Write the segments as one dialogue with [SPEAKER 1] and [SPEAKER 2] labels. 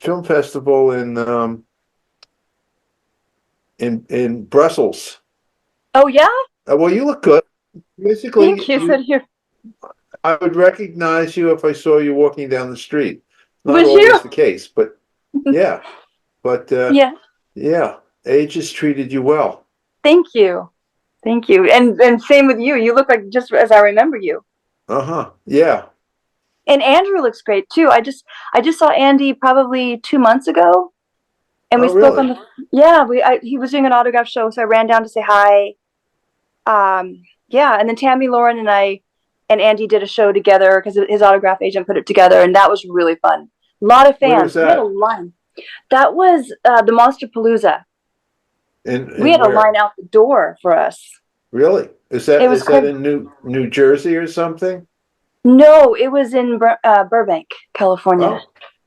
[SPEAKER 1] film festival in Brussels.
[SPEAKER 2] Oh yeah,
[SPEAKER 1] Well, you look good. Basically,
[SPEAKER 2] thank you. So here
[SPEAKER 1] I would recognize you if I saw you walking down the street. Not
[SPEAKER 2] was
[SPEAKER 1] always
[SPEAKER 2] you.
[SPEAKER 1] the case, but yeah. But
[SPEAKER 2] Yeah,
[SPEAKER 1] yeah, age has treated you well.
[SPEAKER 2] thank you, thank you, and same with you. You look like just as I remember you.
[SPEAKER 1] Uh-huh. Yeah.
[SPEAKER 2] And Andrew looks great too. I just saw Andy probably 2 months ago, and we
[SPEAKER 1] Oh,
[SPEAKER 2] spoke on
[SPEAKER 1] really?
[SPEAKER 2] the yeah. He was doing an autograph show, so I ran down to say hi. Yeah, and then Tammy, Lauren, and I and Andy did a show together because his autograph agent put it together, and that was really fun. A lot of
[SPEAKER 1] Where was
[SPEAKER 2] fans. We had a
[SPEAKER 1] that?
[SPEAKER 2] line. That was the Monster Palooza. We
[SPEAKER 1] In
[SPEAKER 2] had a line
[SPEAKER 1] where?
[SPEAKER 2] out the door for us.
[SPEAKER 1] Really?
[SPEAKER 2] It was
[SPEAKER 1] Is that
[SPEAKER 2] crazy.
[SPEAKER 1] in New Jersey or something?
[SPEAKER 2] No, it was in Burbank, California.
[SPEAKER 1] Oh.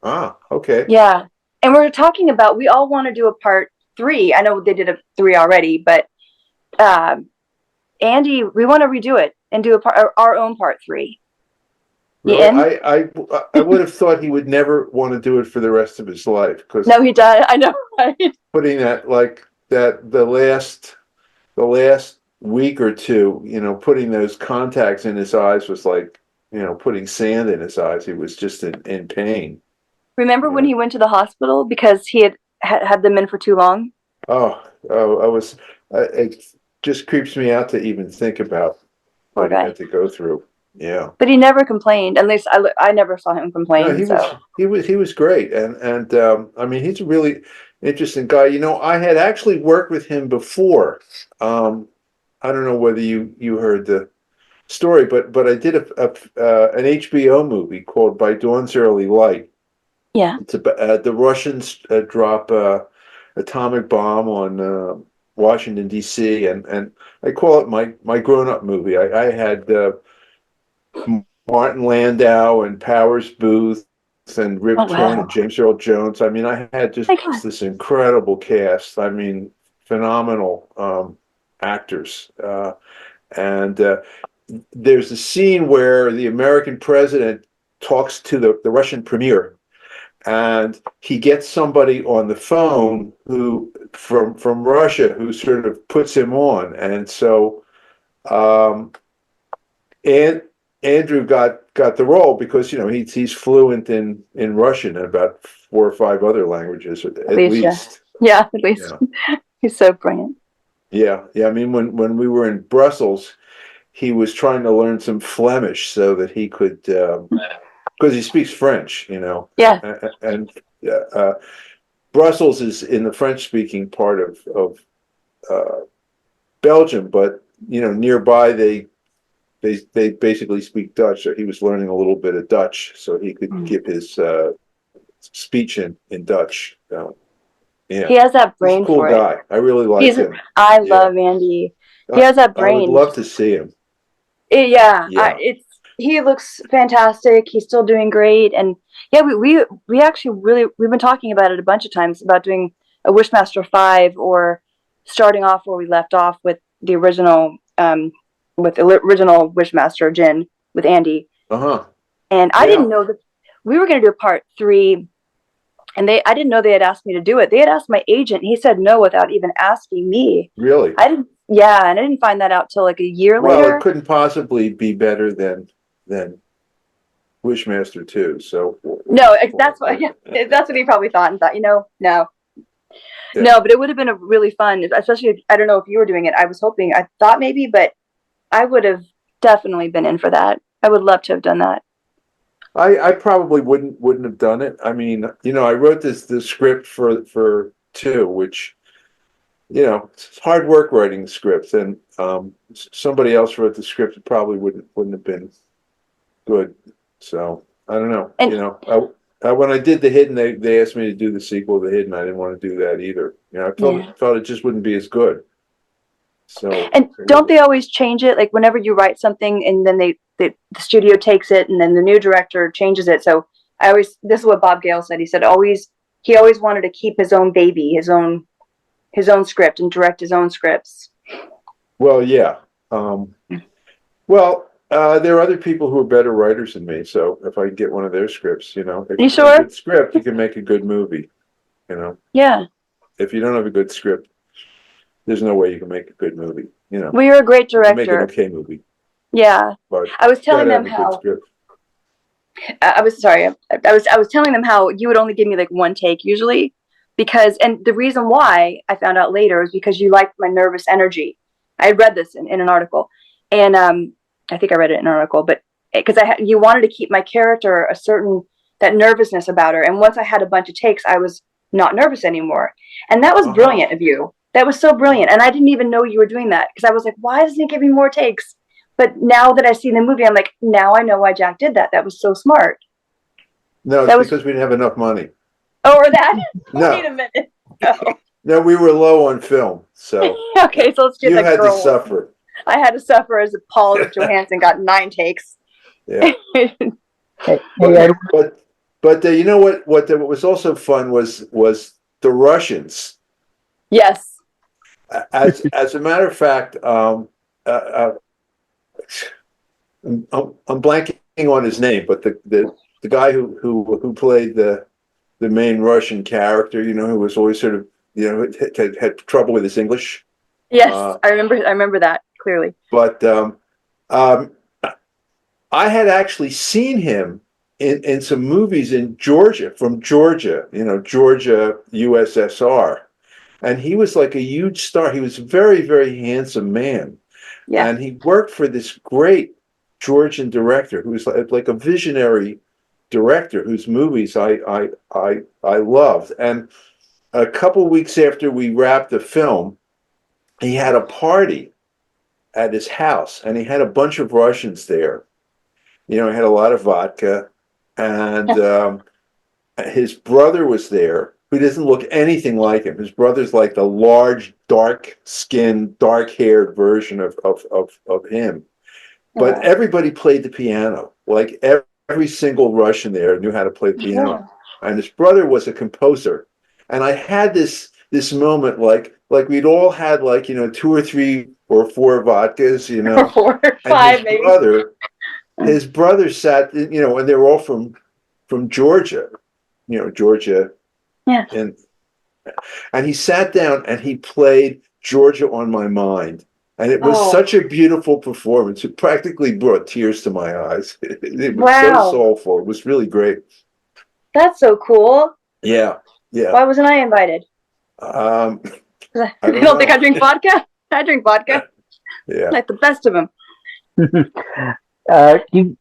[SPEAKER 1] Ah, okay.
[SPEAKER 2] Yeah, and we were talking about we all want to do a part three. I know they did a three already, but um, Andy, we want to redo it and do our own part three. You
[SPEAKER 1] Really?
[SPEAKER 2] in?
[SPEAKER 1] I would have thought he would never want to do it for the rest of his life because
[SPEAKER 2] No, he does. I know, right?
[SPEAKER 1] putting that like that the last week or two, putting those contacts in his eyes was like, putting sand in his eyes. He was just in pain.
[SPEAKER 2] Remember when
[SPEAKER 1] Yeah.
[SPEAKER 2] he went to the hospital because he had them in for too long?
[SPEAKER 1] Oh, it just creeps me out to even think about
[SPEAKER 2] Poor
[SPEAKER 1] what he
[SPEAKER 2] guy.
[SPEAKER 1] had to go through. Yeah.
[SPEAKER 2] But he never complained. At least I never saw him
[SPEAKER 1] No,
[SPEAKER 2] complain. So
[SPEAKER 1] he was great, and I mean he's a really interesting guy. I had actually worked with him before. I don't know whether you heard the story, but I did an HBO movie called By Dawn's Early Light.
[SPEAKER 2] yeah.
[SPEAKER 1] It's about the Russians drop atomic bomb on Washington D.C. and I call it my grown up movie. I had Martin Landau and Powers Booth and
[SPEAKER 2] Oh
[SPEAKER 1] Rip Torn and
[SPEAKER 2] wow.
[SPEAKER 1] James Earl Jones. I mean, I had just
[SPEAKER 2] My God.
[SPEAKER 1] this incredible cast. I mean, phenomenal actors. And there's a scene where the American president talks to the Russian premier, and he gets somebody on the phone who from Russia who sort of puts him on, and so um, and Andrew got the role because he's fluent in Russian and about four or five other languages
[SPEAKER 2] At
[SPEAKER 1] at
[SPEAKER 2] least yeah.
[SPEAKER 1] least.
[SPEAKER 2] Yeah, at least
[SPEAKER 1] Yeah,
[SPEAKER 2] he's so brilliant.
[SPEAKER 1] yeah. I mean, when we were in Brussels, he was trying to learn some Flemish so that he could because he speaks French,
[SPEAKER 2] Yeah.
[SPEAKER 1] and Brussels is in the French-speaking part of uh, Belgium, but nearby they basically speak Dutch. So he was learning a little bit of Dutch so he could
[SPEAKER 2] Mm.
[SPEAKER 1] give his speech in Dutch. So,
[SPEAKER 2] He
[SPEAKER 1] yeah,
[SPEAKER 2] has that
[SPEAKER 1] he's a
[SPEAKER 2] brain
[SPEAKER 1] cool
[SPEAKER 2] for it.
[SPEAKER 1] guy. I really like
[SPEAKER 2] He's
[SPEAKER 1] him.
[SPEAKER 2] I
[SPEAKER 1] Yeah,
[SPEAKER 2] love Andy. He
[SPEAKER 1] I,
[SPEAKER 2] has that
[SPEAKER 1] I would
[SPEAKER 2] brain.
[SPEAKER 1] love to see him.
[SPEAKER 2] Yeah,
[SPEAKER 1] Yeah.
[SPEAKER 2] it's he looks fantastic. He's still doing great, and yeah, we actually really we've been talking about it a bunch of times about doing a Wishmaster 5 or starting off where we left off with the original Wishmaster Jin with Andy.
[SPEAKER 1] Uh-huh.
[SPEAKER 2] And I didn't
[SPEAKER 1] Yeah.
[SPEAKER 2] know that we were going to do a part three, and I didn't know they had asked me to do it. They had asked my agent, and he said no without even asking me.
[SPEAKER 1] Really?
[SPEAKER 2] I didn't. Yeah, and I didn't find that out till like a year
[SPEAKER 1] Well, it
[SPEAKER 2] later.
[SPEAKER 1] couldn't possibly be better than Wishmaster 2. So,
[SPEAKER 2] No, that's what yeah, that's what he probably thought and thought, no,
[SPEAKER 1] yeah.
[SPEAKER 2] no, but it would have been a really fun, especially if I don't know if you were doing it. I was hoping, I thought maybe, but I would have definitely been in for that. I would love to have done that.
[SPEAKER 1] I probably wouldn't have done it. I mean, I wrote the script for 2, which it's hard work writing scripts, and somebody else wrote the script. It probably wouldn't have been good. So I don't know.
[SPEAKER 2] And
[SPEAKER 1] When I did The Hidden, they asked me to do the sequel, The Hidden. I didn't want to do that either. I
[SPEAKER 2] yeah,
[SPEAKER 1] felt it just wouldn't be as good. So
[SPEAKER 2] and don't they always change it? Like whenever you write something, and then the studio takes it, and then the new director changes it. So this is what Bob Gale said. He said he always wanted to keep his own baby, his own script and direct his own scripts.
[SPEAKER 1] well, yeah. Well, There are other people who are better writers than me, so if I get one of their scripts, if
[SPEAKER 2] You
[SPEAKER 1] you have a
[SPEAKER 2] sure?
[SPEAKER 1] good script, you can make a good movie.
[SPEAKER 2] Yeah.
[SPEAKER 1] If you don't have a good script, there's no way you can make a good movie.
[SPEAKER 2] Well, you're a great
[SPEAKER 1] You can make an
[SPEAKER 2] director.
[SPEAKER 1] okay movie,
[SPEAKER 2] Yeah.
[SPEAKER 1] but
[SPEAKER 2] I was
[SPEAKER 1] you got
[SPEAKER 2] telling
[SPEAKER 1] to have
[SPEAKER 2] them
[SPEAKER 1] a good
[SPEAKER 2] how
[SPEAKER 1] script.
[SPEAKER 2] I was sorry. I was telling them how you would only give me like one take usually because and the reason why I found out later is because you liked my nervous energy. I read this in an article and I think I read it in an article, but because you wanted to keep my character a certain that nervousness about her, and once I had a bunch of takes I was not nervous anymore, and that was
[SPEAKER 1] Uh-huh.
[SPEAKER 2] brilliant of you. That was so brilliant, and I didn't even know you were doing that because I was like, why doesn't he give me more takes? But now that I see the movie, I'm like, now I know why Jack did that. That was so smart.
[SPEAKER 1] No, it's
[SPEAKER 2] That was
[SPEAKER 1] because we didn't have enough money.
[SPEAKER 2] or that. Wait
[SPEAKER 1] No,
[SPEAKER 2] a minute. No.
[SPEAKER 1] no, we were low on film, so
[SPEAKER 2] Okay, so let's get
[SPEAKER 1] you
[SPEAKER 2] the
[SPEAKER 1] had to
[SPEAKER 2] girl one.
[SPEAKER 1] suffer.
[SPEAKER 2] I had to suffer as Paul Johansson got 9 takes.
[SPEAKER 1] Yeah,
[SPEAKER 3] Hey,
[SPEAKER 1] but
[SPEAKER 3] Edward,
[SPEAKER 1] you know what? What was also fun was the Russians.
[SPEAKER 2] Yes.
[SPEAKER 1] As a matter of fact, uh, uh, I'm blanking on his name, but the guy who played the main Russian character, who was always sort of had trouble with his English.
[SPEAKER 2] Yes.
[SPEAKER 1] Uh,
[SPEAKER 2] I remember that clearly.
[SPEAKER 1] but um, I had actually seen him in some movies in Georgia, from Georgia, Georgia, USSR. And he was like a huge star. He was a very, very handsome man.
[SPEAKER 2] Yeah.
[SPEAKER 1] And he worked for this great Georgian director who was like a visionary director whose movies I loved. And a couple weeks after we wrapped the film, he had a party at his house and he had a bunch of Russians there. He had a lot of vodka, and his brother was there, who doesn't look anything like him. His brother's like the large, dark-skinned, dark-haired version of him. But
[SPEAKER 2] Oh.
[SPEAKER 1] everybody played the piano. Like every single Russian there knew how to play the piano,
[SPEAKER 2] Yeah.
[SPEAKER 1] and his brother was a composer. And I had this moment, like we'd all had like 2 or 3 or 4 vodkas,
[SPEAKER 2] Or 4 or
[SPEAKER 1] and
[SPEAKER 2] 5 maybe.
[SPEAKER 1] his brother sat, and they were all from Georgia, Georgia,
[SPEAKER 2] Yeah.
[SPEAKER 1] and he sat down and he played Georgia on My Mind. And it was
[SPEAKER 2] Oh.
[SPEAKER 1] such a beautiful performance. It practically brought tears to my eyes. It was so
[SPEAKER 2] Wow.
[SPEAKER 1] soulful. It was really great.
[SPEAKER 2] That's so cool.
[SPEAKER 1] Yeah, yeah.
[SPEAKER 2] Why wasn't I invited?
[SPEAKER 1] Um,
[SPEAKER 2] I
[SPEAKER 1] I don't
[SPEAKER 2] don't think I
[SPEAKER 1] know.
[SPEAKER 2] drink vodka. I drink vodka.
[SPEAKER 1] Yeah.
[SPEAKER 2] Like the best of them.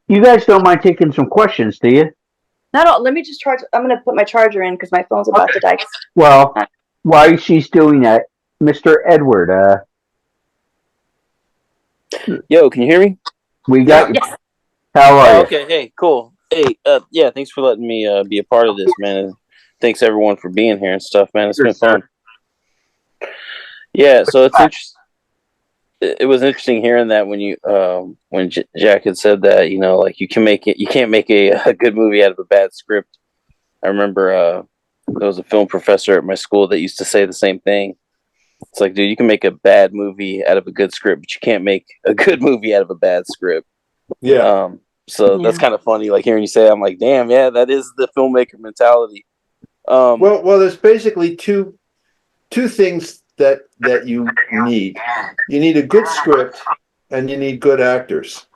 [SPEAKER 3] you guys don't mind taking some questions, do you?
[SPEAKER 2] Not all. Let me just charge. I'm going to put my charger in because my phone's about to die.
[SPEAKER 3] Well, while she's doing that, Mr. Edward,
[SPEAKER 4] Yo, can you hear me?
[SPEAKER 3] we got
[SPEAKER 1] Yeah.
[SPEAKER 3] you.
[SPEAKER 2] Yes.
[SPEAKER 3] How are
[SPEAKER 4] Oh,
[SPEAKER 3] you?
[SPEAKER 4] okay. Hey, cool. Hey, yeah, thanks for letting me be a part of this, man. And thanks everyone for being here and stuff, man. It's
[SPEAKER 3] Sure,
[SPEAKER 4] been fun. Yeah, so it's interesting. It was interesting hearing that when Jack had said that, like you can't make a good movie out of a bad script. I remember there was a film professor at my school that used to say the same thing. It's like, dude, you can make a bad movie out of a good script, but you can't make a good movie out of a bad script.
[SPEAKER 1] Yeah.
[SPEAKER 4] So that's kind of funny. Like hearing you say, I'm like, damn, yeah, that is the filmmaker mentality.
[SPEAKER 1] Well, there's basically two things that you need. You need a good script and you need good actors.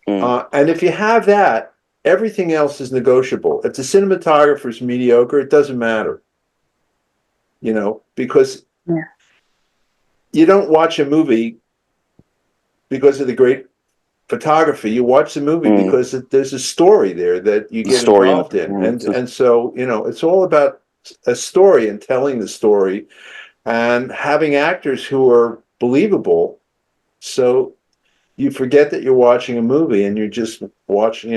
[SPEAKER 1] And if you have that, everything else is negotiable. If the cinematographer's mediocre, it doesn't matter. Because
[SPEAKER 2] Yeah.
[SPEAKER 1] you don't watch a movie because of the great photography. You watch the movie because there's a story there that you get
[SPEAKER 4] story
[SPEAKER 1] involved in. And so, it's all about a story and telling the story and having actors who are believable. So you forget that you're watching a movie and you're just watching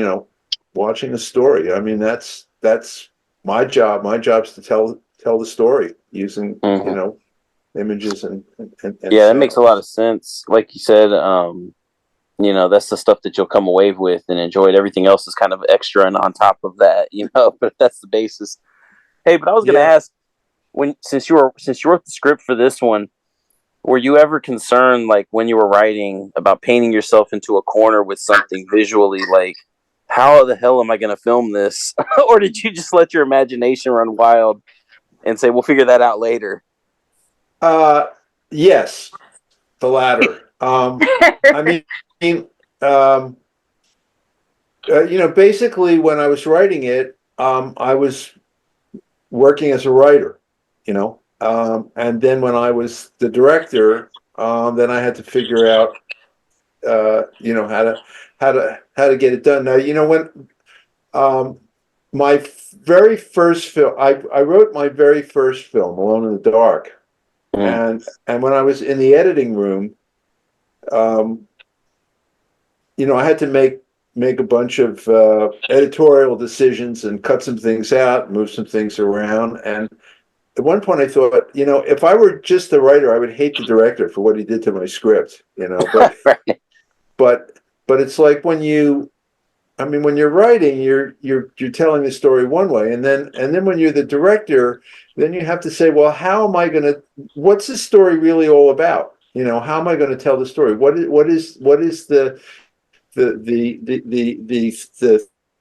[SPEAKER 1] a story. I mean, that's my job. My job's to tell the story using, images and
[SPEAKER 4] yeah, that makes a
[SPEAKER 1] sound.
[SPEAKER 4] lot of sense. Like you said, that's the stuff that you'll come away with and enjoy it. Everything else is kind of extra and on top of that, but that's the basis. Hey, but I was gonna
[SPEAKER 1] Yeah.
[SPEAKER 4] ask, since you wrote the script for this one, Were you ever concerned, like when you were writing, about painting yourself into a corner with something visually, like how the hell am I going to film this? Or did you just let your imagination run wild and say, we'll figure that out later?
[SPEAKER 1] Yes, the latter. I mean, um, basically, when I was writing it, I was working as a writer, and then when I was the director, then I had to figure out, how to get it done. Now, when um, my very first film, I wrote my very first film, Alone in the Dark,
[SPEAKER 4] Mm.
[SPEAKER 1] and when I was in the editing room, um, I had to make a bunch of editorial decisions and cut some things out, move some things around. And at one point, I thought, if I were just the writer, I would hate the director for what he did to my script.
[SPEAKER 4] Right.
[SPEAKER 1] But but it's like when you're writing, you're telling the story one way, and then when you're the director, then you have to say, well, how am I going to? What's the story really all about? How am I going to tell the story? What is the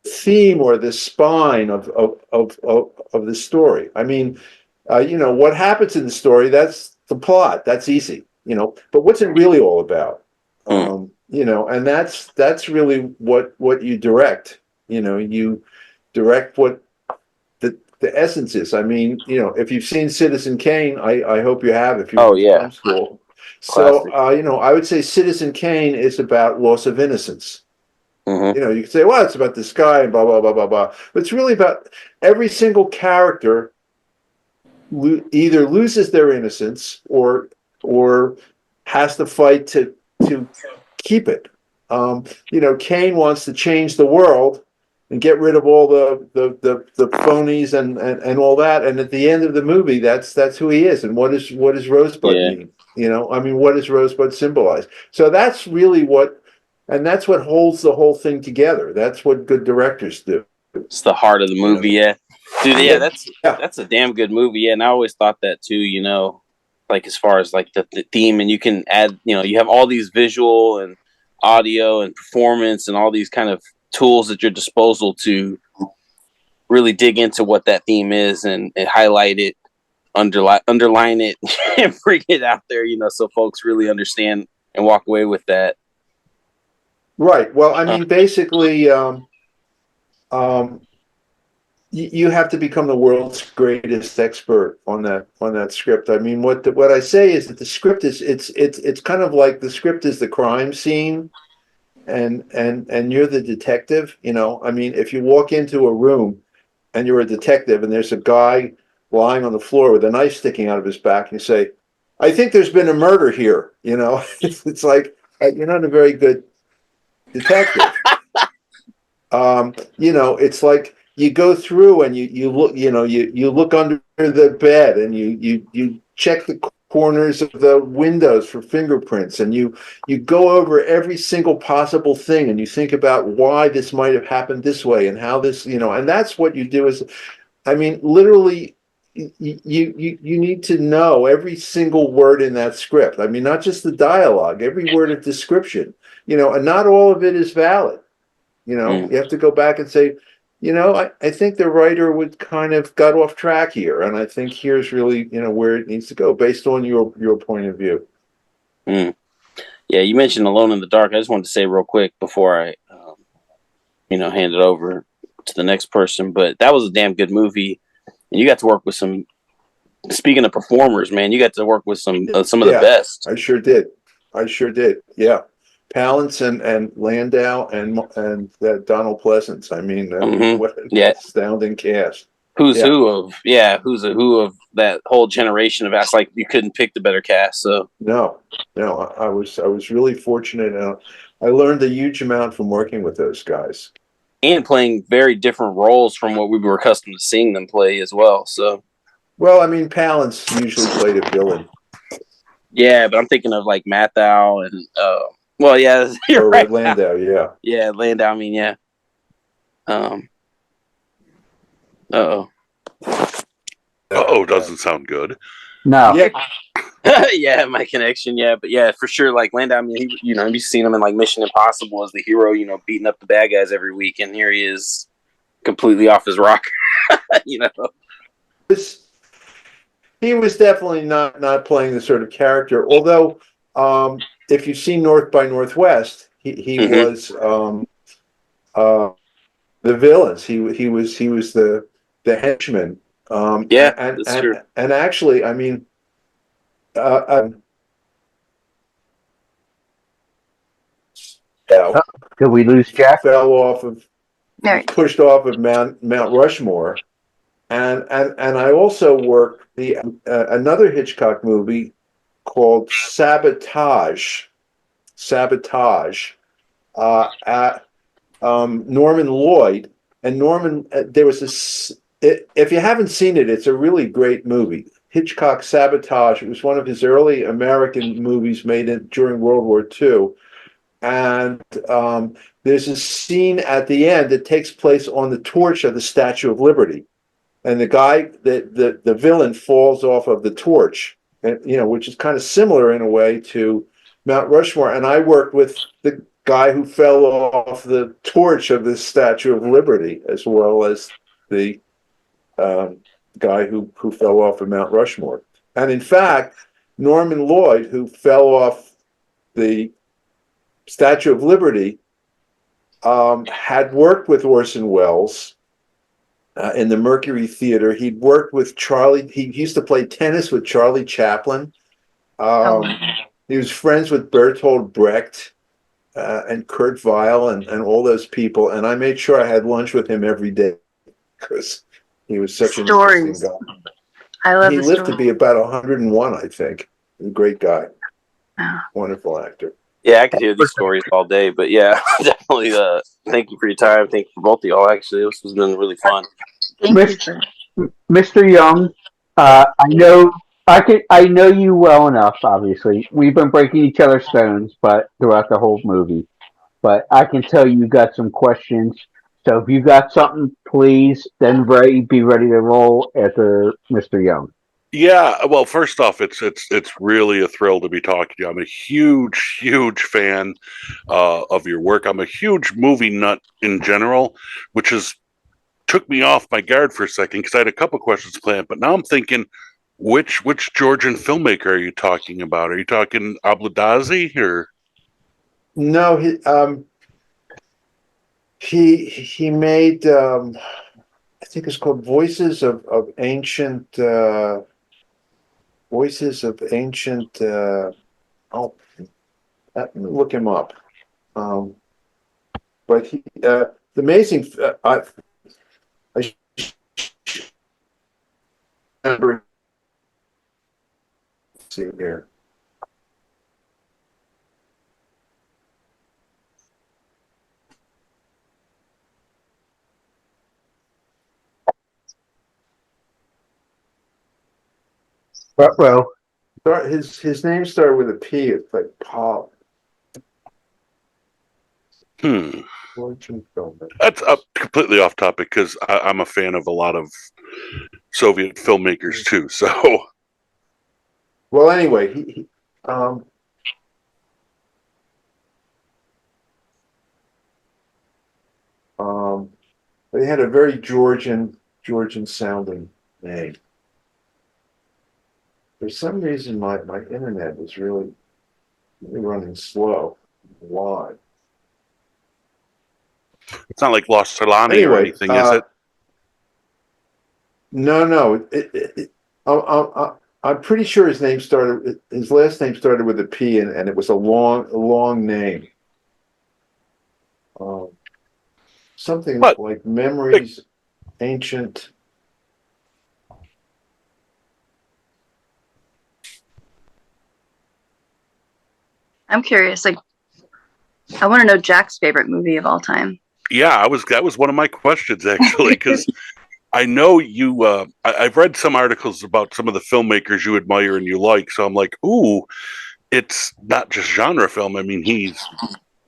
[SPEAKER 1] theme or the spine of the story? I mean, what happens in the story, that's the plot, that's easy, but what's it really all about?
[SPEAKER 4] Mm.
[SPEAKER 1] And that's really what you direct. You direct what the essence is. I mean, if you've seen Citizen Kane, I hope you have, if you
[SPEAKER 4] Oh,
[SPEAKER 1] went to
[SPEAKER 4] yeah.
[SPEAKER 1] film school. So,
[SPEAKER 4] Classic.
[SPEAKER 1] I would say Citizen Kane is about loss of innocence.
[SPEAKER 4] Hmm.
[SPEAKER 1] You can say, well, it's about this guy and blah, blah, blah, blah, blah. But it's really about every single character either loses their innocence or has to fight to keep it. Kane wants to change the world and get rid of all the phonies and all that. And at the end of the movie, that's who he is. And what does Rosebud
[SPEAKER 4] Yeah.
[SPEAKER 1] mean? What does Rosebud symbolize? So that's really that's what holds the whole thing together. That's what good directors do.
[SPEAKER 4] It's the heart of the
[SPEAKER 1] You know,
[SPEAKER 4] movie, yeah. Dude, yeah,
[SPEAKER 1] yeah, yeah,
[SPEAKER 4] that's a damn good movie, yeah. And I always thought that too, like as far as like the theme, and you can add, you have all these visual and audio and performance and all these kind of tools at your disposal to really dig into what that theme is and highlight it, underline it, and bring it out there, so folks really understand and walk away with that.
[SPEAKER 1] right. Well, I
[SPEAKER 4] Uh,
[SPEAKER 1] mean, basically, um, you have to become the world's greatest expert on that script. I mean, what I say is that the script is it's kind of like the script is the crime scene, and you're the detective. I mean, if you walk into a room and you're a detective and there's a guy lying on the floor with a knife sticking out of his back, and you say, "I think there's been a murder here." It's like you're not a very good detective. It's like you go through and you look, you look under the bed and you check the corners of the windows for fingerprints, and you go over every single possible thing, and you think about why this might have happened this way and how this, and that's what you do. I mean, literally, you need to know every single word in that script. I mean, not just the dialogue, every word of description, and not all of it is valid.
[SPEAKER 4] mm,
[SPEAKER 1] You have to go back and say, I think the writer would kind of got off track here, and I think here's really, where it needs to go based on your point of view.
[SPEAKER 4] mm. Yeah, you mentioned Alone in the Dark. I just wanted to say real quick before I, hand it over to the next person. But that was a damn good movie, and you got to work with some. Speaking of performers, man, you got to work with some of the
[SPEAKER 1] Yeah,
[SPEAKER 4] best.
[SPEAKER 1] I sure did. I sure did. Yeah. Palance and Landau and Donald Pleasance.
[SPEAKER 4] Hmm.
[SPEAKER 1] What an
[SPEAKER 4] Yeah,
[SPEAKER 1] astounding cast.
[SPEAKER 4] who's
[SPEAKER 1] Yeah.
[SPEAKER 4] who of who's a who of that whole generation of acts. Like you couldn't pick the better cast. So
[SPEAKER 1] No, no, I was really fortunate. I learned a huge amount from working with those guys.
[SPEAKER 4] and playing very different roles from what we were accustomed to seeing them play as well. So
[SPEAKER 1] Well, Palance usually played a villain,
[SPEAKER 4] yeah, but I'm thinking of like Mathau and well, yeah, you're
[SPEAKER 1] or
[SPEAKER 4] right.
[SPEAKER 1] Landau. Yeah.
[SPEAKER 4] Yeah, Landau. I mean, yeah. Uh oh.
[SPEAKER 5] Uh-oh, doesn't sound good.
[SPEAKER 3] No.
[SPEAKER 1] Yeah.
[SPEAKER 4] Yeah, my connection. Yeah, but yeah, for sure. Like Landau, I mean, you've seen him in like Mission Impossible as the hero, beating up the bad guys every week, and here he is, completely off his rocker. you know.
[SPEAKER 1] This he was definitely not playing the sort of character. Although, if you've seen North by Northwest, he
[SPEAKER 4] Mm-hmm.
[SPEAKER 1] was uh, the villains. He was the henchman.
[SPEAKER 4] Yeah, that's true.
[SPEAKER 1] And actually, I mean, uh, uh,
[SPEAKER 3] Oh, did we lose Jack?
[SPEAKER 1] fell off of was
[SPEAKER 2] Right.
[SPEAKER 1] pushed off of Mount Rushmore, and I also worked the another Hitchcock movie called Sabotage. Sabotage. At Norman Lloyd, and Norman. There was this. If you haven't seen it, it's a really great movie. Hitchcock Sabotage. It was one of his early American movies made during World War II, and there's a scene at the end that takes place on the torch of the Statue of Liberty, and the guy, the villain, falls off of the torch, and which is kind of similar in a way to Mount Rushmore. And I worked with the guy who fell off the torch of the Statue of Liberty, as well as the um, guy who fell off of Mount Rushmore. And in fact, Norman Lloyd, who fell off the Statue of Liberty, had worked with Orson Welles in the Mercury Theater. He'd worked with Charlie. He used to play tennis with Charlie Chaplin. He was friends with Bertolt Brecht and Kurt Weill and all those people. And I made sure I had lunch with him every day because he was such an interesting guy.
[SPEAKER 2] I love
[SPEAKER 1] He
[SPEAKER 2] the
[SPEAKER 1] lived to
[SPEAKER 2] story.
[SPEAKER 1] be about 101, I think. A great guy.
[SPEAKER 2] Wow.
[SPEAKER 1] Wonderful actor.
[SPEAKER 4] Yeah, I could hear these stories all day, but yeah, definitely. Thank you for your time. Thank you for both of y'all. Actually, this has been really fun.
[SPEAKER 2] Thank you for
[SPEAKER 3] Mr. Young, I know you well enough. Obviously, we've been breaking each other's stones, but throughout the whole movie. But I can tell you got some questions. So if you got something, please then be ready to roll after Mr. Young.
[SPEAKER 5] Yeah, well, first off, it's really a thrill to be talking to you. I'm a huge fan of your work. I'm a huge movie nut in general, which has took me off my guard for a second because I had a couple questions planned, but now I'm thinking, which Georgian filmmaker are you talking about? Are you talking Abludazi or?
[SPEAKER 1] No, he made I think it's called Voices of Ancient oh look him up. But the amazing I remember see here.
[SPEAKER 3] Well,
[SPEAKER 1] His name started with a P. It's like Paul.
[SPEAKER 5] That's completely off topic because I'm a fan of a lot of Soviet filmmakers too. So,
[SPEAKER 1] well, anyway, he they had a very Georgian sounding name. For some reason, my internet was really running slow. Why?
[SPEAKER 5] it's not like Lost Solani or
[SPEAKER 1] Anyway,
[SPEAKER 5] anything, is it?
[SPEAKER 1] No. I'm pretty sure his last name started with a P, and it was a long name. Something
[SPEAKER 5] But
[SPEAKER 1] like Memories, Ancient.
[SPEAKER 2] I'm curious. Like, I want to know Jack's favorite movie of all time.
[SPEAKER 5] yeah, that was one of my questions actually because I know you. I've read some articles about some of the filmmakers you admire and you like, so I'm like, ooh, it's not just genre film. I mean, he's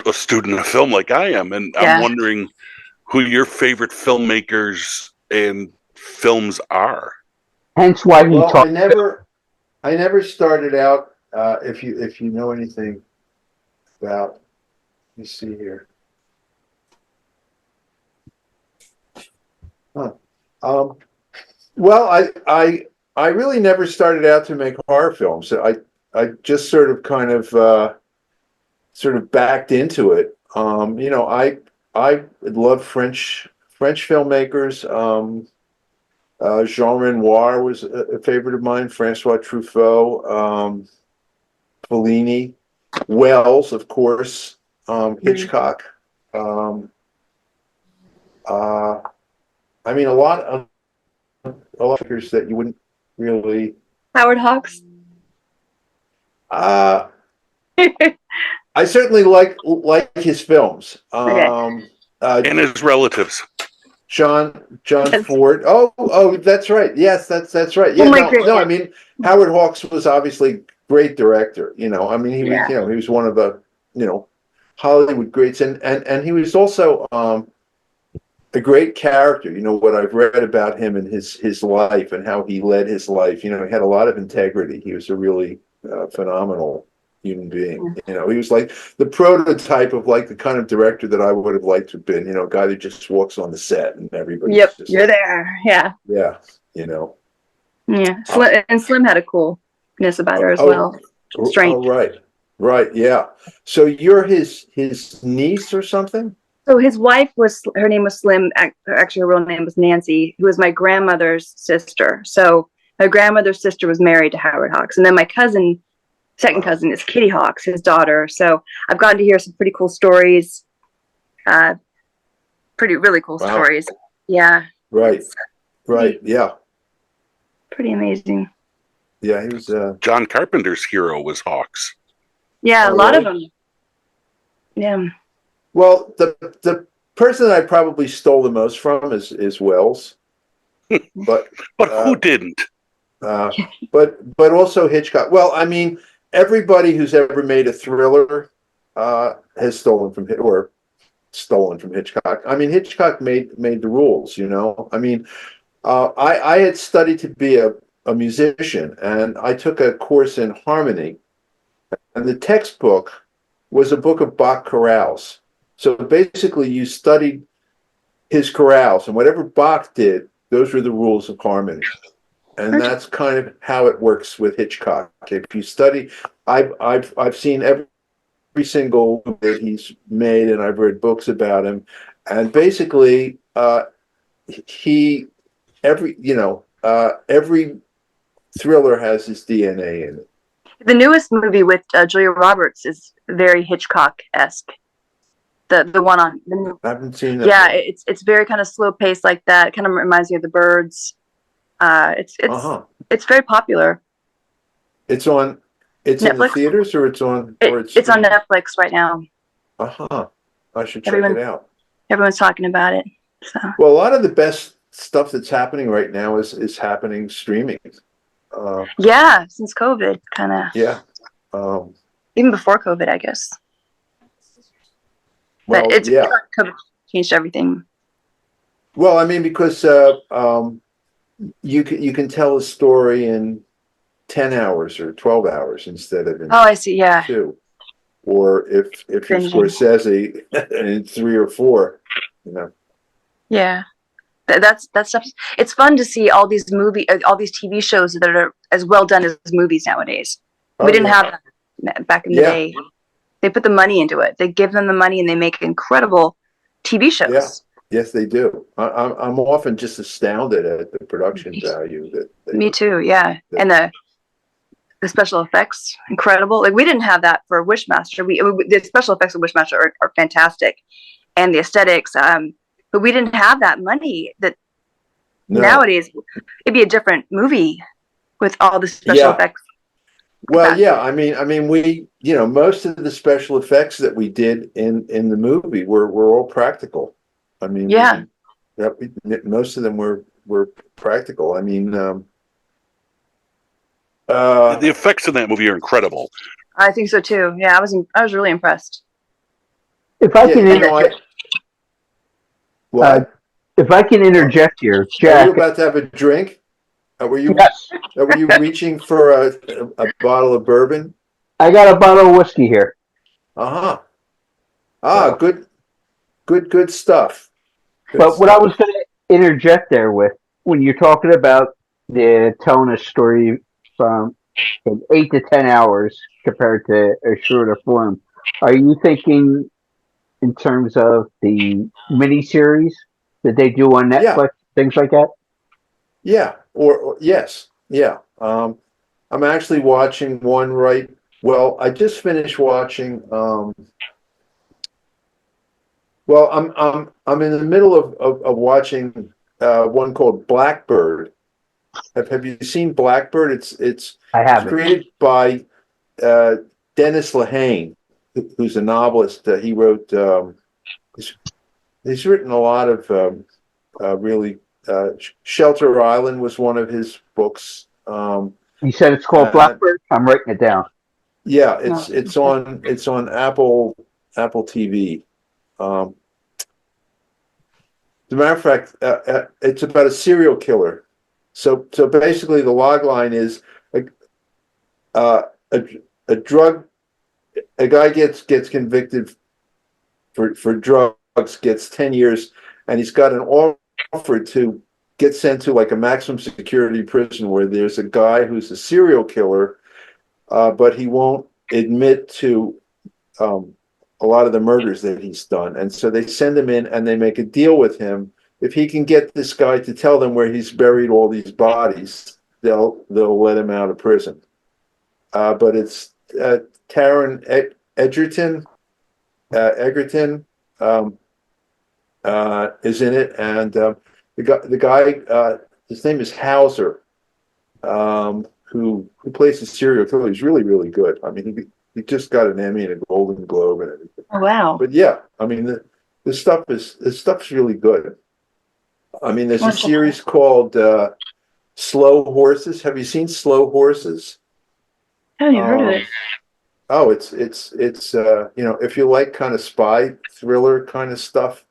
[SPEAKER 5] a student of film like I am, and
[SPEAKER 2] Yeah.
[SPEAKER 5] I'm wondering who your favorite filmmakers and films are.
[SPEAKER 3] hence why he
[SPEAKER 1] Well,
[SPEAKER 3] talked.
[SPEAKER 1] I never started out. If you know anything about, let me see here. Huh. Well, I really never started out to make horror films. I just sort of kind of sort of backed into it. I love French filmmakers. Jean Renoir was a favorite of mine. Francois Truffaut, Fellini, Wells, of course, Hitchcock. Um, uh, I mean, a lot of figures that you wouldn't really.
[SPEAKER 2] Howard Hawks.
[SPEAKER 1] Uh, I certainly like his films.
[SPEAKER 2] Okay.
[SPEAKER 5] And his relatives.
[SPEAKER 1] John
[SPEAKER 2] Yes.
[SPEAKER 1] Ford. Oh, that's right. Yes, that's right.
[SPEAKER 2] Oh
[SPEAKER 1] Yeah,
[SPEAKER 2] my
[SPEAKER 1] no,
[SPEAKER 2] goodness.
[SPEAKER 1] no. I mean, Howard Hawks was obviously great director. I mean,
[SPEAKER 2] Yeah.
[SPEAKER 1] he was one of the, Hollywood greats, and he was also a great character. What I've read about him and his life and how he led his life. He had a lot of integrity. He was a really phenomenal human being. He was like the prototype of like the kind of director that I would have liked to have been. A guy that just walks on the set and everybody's
[SPEAKER 2] Yep.
[SPEAKER 1] just
[SPEAKER 2] You're
[SPEAKER 1] like,
[SPEAKER 2] there. Yeah.
[SPEAKER 1] yeah.
[SPEAKER 2] Yeah.
[SPEAKER 1] Uh,
[SPEAKER 2] Slim had a coolness about her as
[SPEAKER 1] oh,
[SPEAKER 2] well. Strength.
[SPEAKER 1] right, yeah. So you're his niece or something?
[SPEAKER 2] So his wife her name was Slim. Actually, her real name was Nancy, who was my grandmother's sister. So my grandmother's sister was married to Howard Hawks. And then my second cousin is Kitty Hawks, his daughter. So I've gotten to hear some pretty cool stories. Really cool stories. Yeah.
[SPEAKER 1] Right, yeah.
[SPEAKER 2] Pretty amazing.
[SPEAKER 1] Yeah, he was.
[SPEAKER 5] John Carpenter's hero was Hawks.
[SPEAKER 2] Yeah, a lot of them. Yeah.
[SPEAKER 1] Well, the person that I probably stole the most from is Wells, but
[SPEAKER 5] who didn't?
[SPEAKER 1] But also Hitchcock. Well, I mean, everybody who's ever made a thriller has stolen from Hitchcock. I mean, Hitchcock made the rules. I mean, I had studied to be a musician, and I took a course in harmony, and the textbook was a book of Bach chorales. So basically, you studied his chorales, and whatever Bach did, those were the rules of harmony. And that's kind of how it works with Hitchcock. If you study, I've seen every single movie that he's made, and I've read books about him. And basically, every thriller has his DNA in it.
[SPEAKER 2] The newest movie with Julia Roberts is very Hitchcock-esque. The one on.
[SPEAKER 1] I haven't seen that.
[SPEAKER 2] Yeah, it's very kind of slow paced like that. It kind of reminds me of The Birds. It's very popular.
[SPEAKER 1] It's on. It's
[SPEAKER 2] Netflix?
[SPEAKER 1] in the theaters, or it's on.
[SPEAKER 2] It's on Netflix right now.
[SPEAKER 1] I should check it out.
[SPEAKER 2] Everyone's talking about it. So.
[SPEAKER 1] Well, a lot of the best stuff that's happening right now is happening streaming.
[SPEAKER 2] Yeah, since COVID, kind of.
[SPEAKER 1] Yeah.
[SPEAKER 2] Even before COVID, I guess.
[SPEAKER 1] Well,
[SPEAKER 2] but
[SPEAKER 1] yeah.
[SPEAKER 2] COVID changed everything.
[SPEAKER 1] Well, I mean, because you can tell a story in 10 hours or 12 hours instead of in
[SPEAKER 2] I see. Yeah.
[SPEAKER 1] 2. Or if you're Scorsese, in 3 or 4.
[SPEAKER 2] Yeah. That's stuff. It's fun to see all these TV shows that are as well done as movies nowadays. We didn't have that back in the day. They put the money into it. They give them the money and they make incredible TV shows.
[SPEAKER 1] Yeah. Yes, they do. I'm often just astounded at the production value that.
[SPEAKER 2] Me too. Yeah, and the special effects, incredible. Like we didn't have that for Wishmaster. The special effects of Wishmaster are fantastic, and the aesthetics. But we didn't have that money that nowadays it'd be a different movie with all the special effects.
[SPEAKER 1] Well, yeah, I mean, we, most of the special effects that we did in the movie were all practical. I mean, most of them were practical. I mean,
[SPEAKER 5] the effects in that movie are incredible.
[SPEAKER 2] I think so too. Yeah, I was really impressed.
[SPEAKER 3] If I can if I can interject here, Jack.
[SPEAKER 1] Are you about to have a drink? Were you?
[SPEAKER 3] Yes.
[SPEAKER 1] Were you reaching for a bottle of bourbon?
[SPEAKER 3] I got a bottle of whiskey here.
[SPEAKER 1] Uh-huh. Ah, good stuff. Good
[SPEAKER 3] But what I was
[SPEAKER 1] stuff.
[SPEAKER 3] going to interject there with, when you're talking about the telling a story from 8 to 10 hours compared to a shorter form, are you thinking in terms of the miniseries that they do on
[SPEAKER 1] Yeah,
[SPEAKER 3] Netflix, things like that?
[SPEAKER 1] yeah, or yes, yeah. I'm actually watching one right. Well, I just finished watching. Well, I'm in the middle of watching one called Blackbird. Have you seen Blackbird?
[SPEAKER 3] I
[SPEAKER 1] It's
[SPEAKER 3] haven't.
[SPEAKER 1] created by uh, Dennis Lehane, who's a novelist. He wrote. He's, he's written a lot of really. Shelter Island was one of his books.
[SPEAKER 3] You said it's called
[SPEAKER 1] Uh,
[SPEAKER 3] Blackbird? I'm writing it down.
[SPEAKER 1] yeah,
[SPEAKER 2] No.
[SPEAKER 1] it's on Apple TV. Um, As a matter of fact, it's about a serial killer. So basically, the log line is like a a drug. A guy gets convicted for drugs, gets 10 years, and he's got an offer to get sent to like a maximum security prison where there's a guy who's a serial killer, but he won't admit to um, a lot of the murders that he's done. And so they send him in and they make a deal with him. If he can get this guy to tell them where he's buried all these bodies, they'll let him out of prison. But it's Taron Egerton um, is in it, and the guy his name is Hauser, who plays the serial killer. He's really good. I mean, he just got an Emmy and a Golden Globe and everything.
[SPEAKER 2] Oh, wow.
[SPEAKER 1] But yeah, I mean, this stuff's really good. I mean, there's a
[SPEAKER 2] Wonderful.
[SPEAKER 1] series called Slow Horses. Have you seen Slow Horses?
[SPEAKER 2] I haven't even heard of
[SPEAKER 1] Um,
[SPEAKER 2] it.
[SPEAKER 1] oh, it's if you like kind of spy thriller kind of stuff,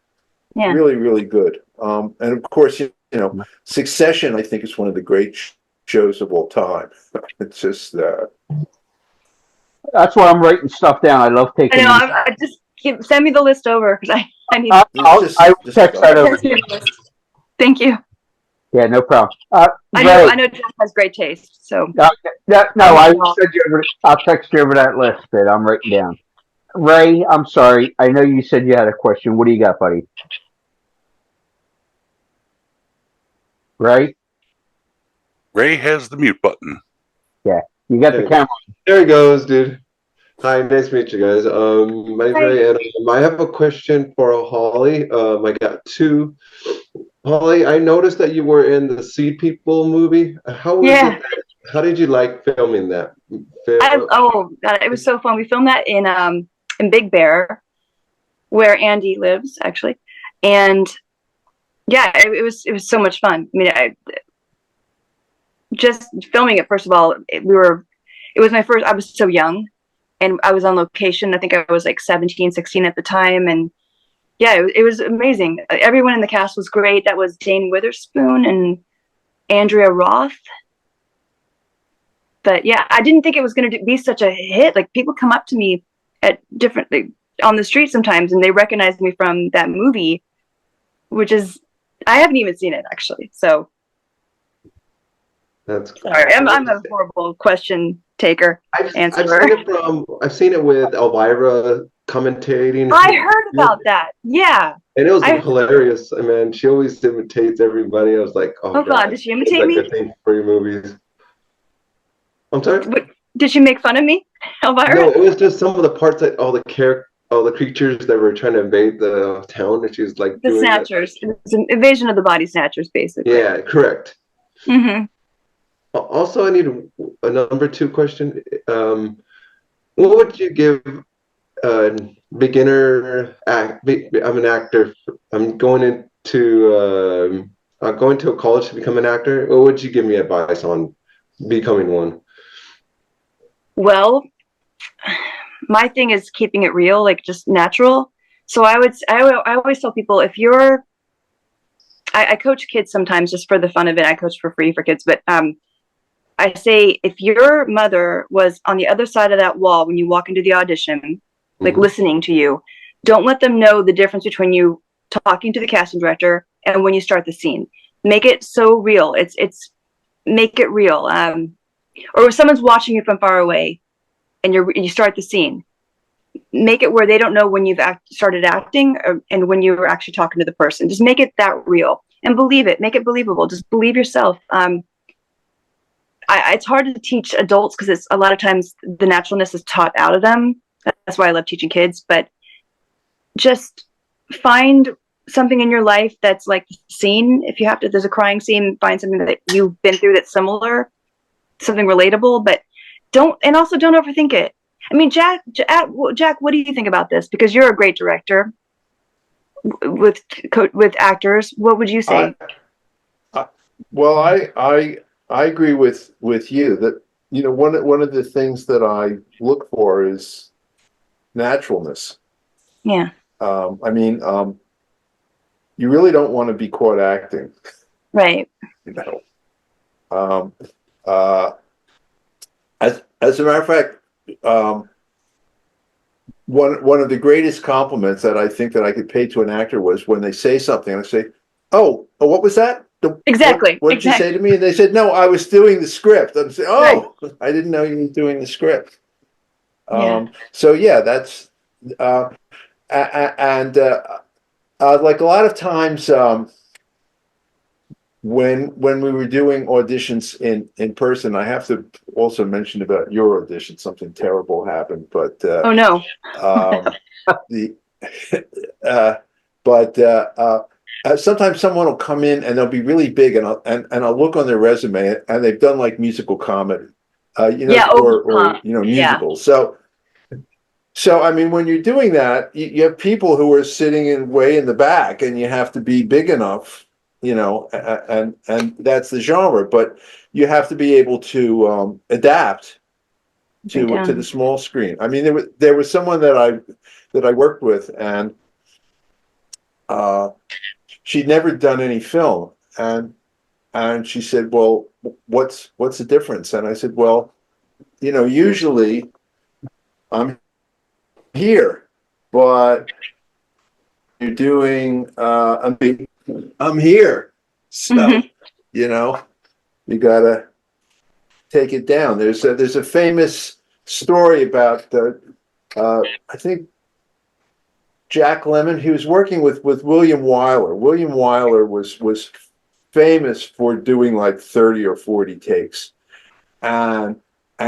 [SPEAKER 2] Yeah.
[SPEAKER 1] really good. And of course, Succession, I think, is one of the great shows of all time. It's just
[SPEAKER 3] That's why I'm writing stuff down. I love
[SPEAKER 2] I
[SPEAKER 3] taking
[SPEAKER 2] know.
[SPEAKER 3] these.
[SPEAKER 2] I just send me the list over because I need.
[SPEAKER 1] it's
[SPEAKER 3] I will
[SPEAKER 1] just
[SPEAKER 3] text that over
[SPEAKER 2] Text
[SPEAKER 3] to
[SPEAKER 2] me
[SPEAKER 3] you.
[SPEAKER 2] the list. Thank you.
[SPEAKER 3] Yeah, no problem.
[SPEAKER 2] I
[SPEAKER 3] Ray,
[SPEAKER 2] know Jack has great taste, so
[SPEAKER 3] no,
[SPEAKER 2] I
[SPEAKER 3] I
[SPEAKER 2] will.
[SPEAKER 3] will send you over. I'll text you over that list that I'm writing down. Ray, I'm sorry. I know you said you had a question. What do you got, buddy? Ray?
[SPEAKER 5] Ray has the mute button.
[SPEAKER 3] Yeah, you got the camera.
[SPEAKER 6] There he goes, dude. Hi, nice to meet you guys. My name's
[SPEAKER 2] Hi.
[SPEAKER 6] Ray, and I have a question for Holly. I got two. Holly, I noticed that you were in the Seed People movie. How was
[SPEAKER 2] Yeah.
[SPEAKER 6] it? How did you like filming that?
[SPEAKER 2] Oh God, it was so fun. We filmed that in Big Bear, where Andy lives actually, and yeah, it was so much fun. I mean, just filming it. First of all, it was my first. I was so young, and I was on location. I think I was like 17, 16 at the time, and yeah, it was amazing. Everyone in the cast was great. That was Jane Witherspoon and Andrea Roth. But yeah, I didn't think it was going to be such a hit. Like people come up to me at on the street sometimes, and they recognize me from that movie, which is I haven't even seen it actually. So
[SPEAKER 6] That's
[SPEAKER 2] sorry, I'm a horrible question taker.
[SPEAKER 6] I've seen it with Elvira commentating.
[SPEAKER 2] I heard about that. Yeah.
[SPEAKER 6] And it was
[SPEAKER 2] I-
[SPEAKER 6] hilarious. I mean, she always imitates everybody. I was like,
[SPEAKER 2] Oh God, did she imitate
[SPEAKER 6] like
[SPEAKER 2] me?
[SPEAKER 6] a thing for your movies. I'm sorry?
[SPEAKER 2] Did she make fun of me, Elvira?
[SPEAKER 6] No, it was just some of the parts that all the creatures that were trying to invade the town, and she was like
[SPEAKER 2] The
[SPEAKER 6] doing
[SPEAKER 2] Snatchers. It was an invasion of the body snatchers, basically.
[SPEAKER 6] Yeah, correct.
[SPEAKER 2] Mm-hmm.
[SPEAKER 6] Also, I need a number two question. What would you give a beginner I'm an actor. I'm going to a college to become an actor. What would you give me advice on becoming one?
[SPEAKER 2] Well, my thing is keeping it real, like just natural. So I always tell people if you're, I coach kids sometimes just for the fun of it. I coach for free for kids, but I I say, if your mother was on the other side of that wall when you walk into the audition, like
[SPEAKER 6] Mhm.
[SPEAKER 2] listening to you, don't let them know the difference between you talking to the casting director and when you start the scene. Make it so real. It's make it real. Or if someone's watching you from far away and you start the scene, make it where they don't know when you've started acting and when you were actually talking to the person. Just make it that real and believe it. Make it believable. Just believe yourself. It's hard to teach adults because it's a lot of times the naturalness is taught out of them. That's why I love teaching kids. But just find something in your life that's like the scene. If you have to, there's a crying scene, find something that you've been through that's similar, something relatable, but don't overthink it. I mean, Jack, what do you think about this? Because you're a great director with actors. What would you say?
[SPEAKER 1] I well, I agree with you that one of the things that I look for is naturalness.
[SPEAKER 2] Yeah,
[SPEAKER 1] I mean, you really don't want to be caught acting,
[SPEAKER 2] right.
[SPEAKER 1] you know. Um, uh, as a matter of fact, um, one of the greatest compliments that I think that I could pay to an actor was when they say something and I say, "Oh, what was that?
[SPEAKER 2] Exactly.
[SPEAKER 1] What did you say to me?" And they said, "No, I was doing the script." I'm saying,
[SPEAKER 2] Right.
[SPEAKER 1] "Oh, I didn't know you were doing the script."
[SPEAKER 2] Yeah.
[SPEAKER 1] So yeah, that's and like a lot of times when we were doing auditions in person, I have to also mention about your audition. Something terrible happened, but
[SPEAKER 2] Oh no.
[SPEAKER 1] um, the uh, but sometimes someone will come in and they'll be really big, and I'll look on their resume and they've done like musical comedy,
[SPEAKER 2] Yeah.
[SPEAKER 1] or
[SPEAKER 2] Yeah.
[SPEAKER 1] musicals. So I mean, when you're doing that, you have people who are sitting in way in the back, and you have to be big enough, and that's the genre. But you have to be able to adapt
[SPEAKER 2] Bring
[SPEAKER 1] to the
[SPEAKER 2] down.
[SPEAKER 1] small screen. I mean, there was someone that I worked with, and uh, she'd never done any film, and she said, "Well, what's the difference?" And I said, "Well, usually I'm here, but you're doing I'm here,
[SPEAKER 2] Hmm.
[SPEAKER 1] so you know you gotta take it down." There's a famous story about I think Jack Lemmon. He was working with William Wyler. William Wyler was famous for doing like 30 or 40 takes, and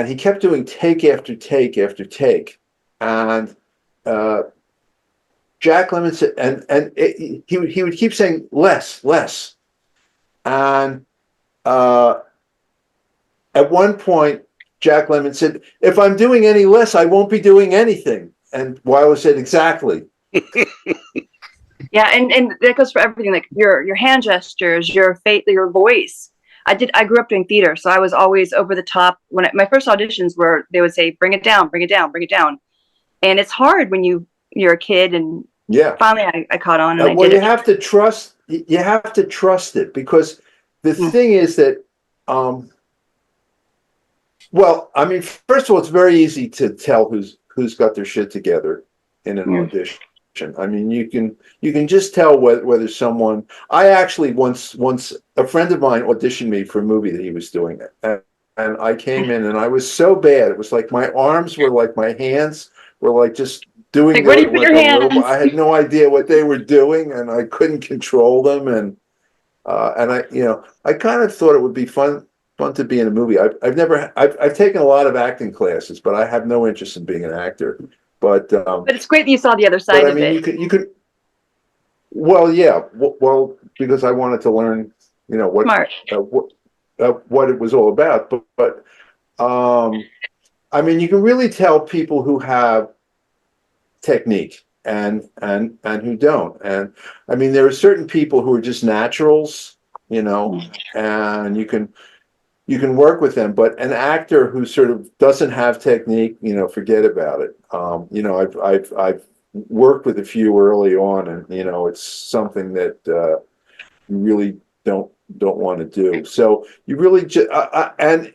[SPEAKER 1] he kept doing take after take after take, and uh, Jack Lemmon said, he would keep saying less, less, and uh, at one point Jack Lemmon said, "If I'm doing any less, I won't be doing anything." And Wyler said, "Exactly."
[SPEAKER 2] Yeah, and that goes for everything, like your hand gestures, your face, your voice. I grew up doing theater, so I was always over the top. My first auditions were, they would say, "Bring it down, bring it down, bring it down," and it's hard when you're a kid. And
[SPEAKER 1] Yeah.
[SPEAKER 2] finally, I caught on and I
[SPEAKER 1] Well,
[SPEAKER 2] did
[SPEAKER 1] you
[SPEAKER 2] it.
[SPEAKER 1] have to trust. You have to trust it, because the
[SPEAKER 2] Mm.
[SPEAKER 1] thing is that, well, I mean, first of all, it's very easy to tell who's got their shit together in an
[SPEAKER 2] Mm.
[SPEAKER 1] audition. I mean, you can just tell whether someone. I actually once a friend of mine auditioned me for a movie that he was doing, and I came in and I was so bad. It was like my arms were like my hands were like just doing
[SPEAKER 2] Like, where do you put
[SPEAKER 1] like
[SPEAKER 2] your
[SPEAKER 1] a robot.
[SPEAKER 2] hands?
[SPEAKER 1] I had no idea what they were doing, and I couldn't control them. And I kind of thought it would be fun to be in a movie. I've taken a lot of acting classes, but I have no interest in being an actor. But
[SPEAKER 2] But it's great that you saw the other
[SPEAKER 1] but
[SPEAKER 2] side
[SPEAKER 1] I
[SPEAKER 2] of
[SPEAKER 1] mean,
[SPEAKER 2] it.
[SPEAKER 1] you could. Well, yeah. Well, because I wanted to learn,
[SPEAKER 2] Smart.
[SPEAKER 1] what it was all about. But I mean, you can really tell people who have technique and who don't. And I mean, there are certain people who are just naturals, and you can work with them. But an actor who sort of doesn't have technique, forget about it. I've worked with a few early on, and it's something that you really don't want to do. So you really and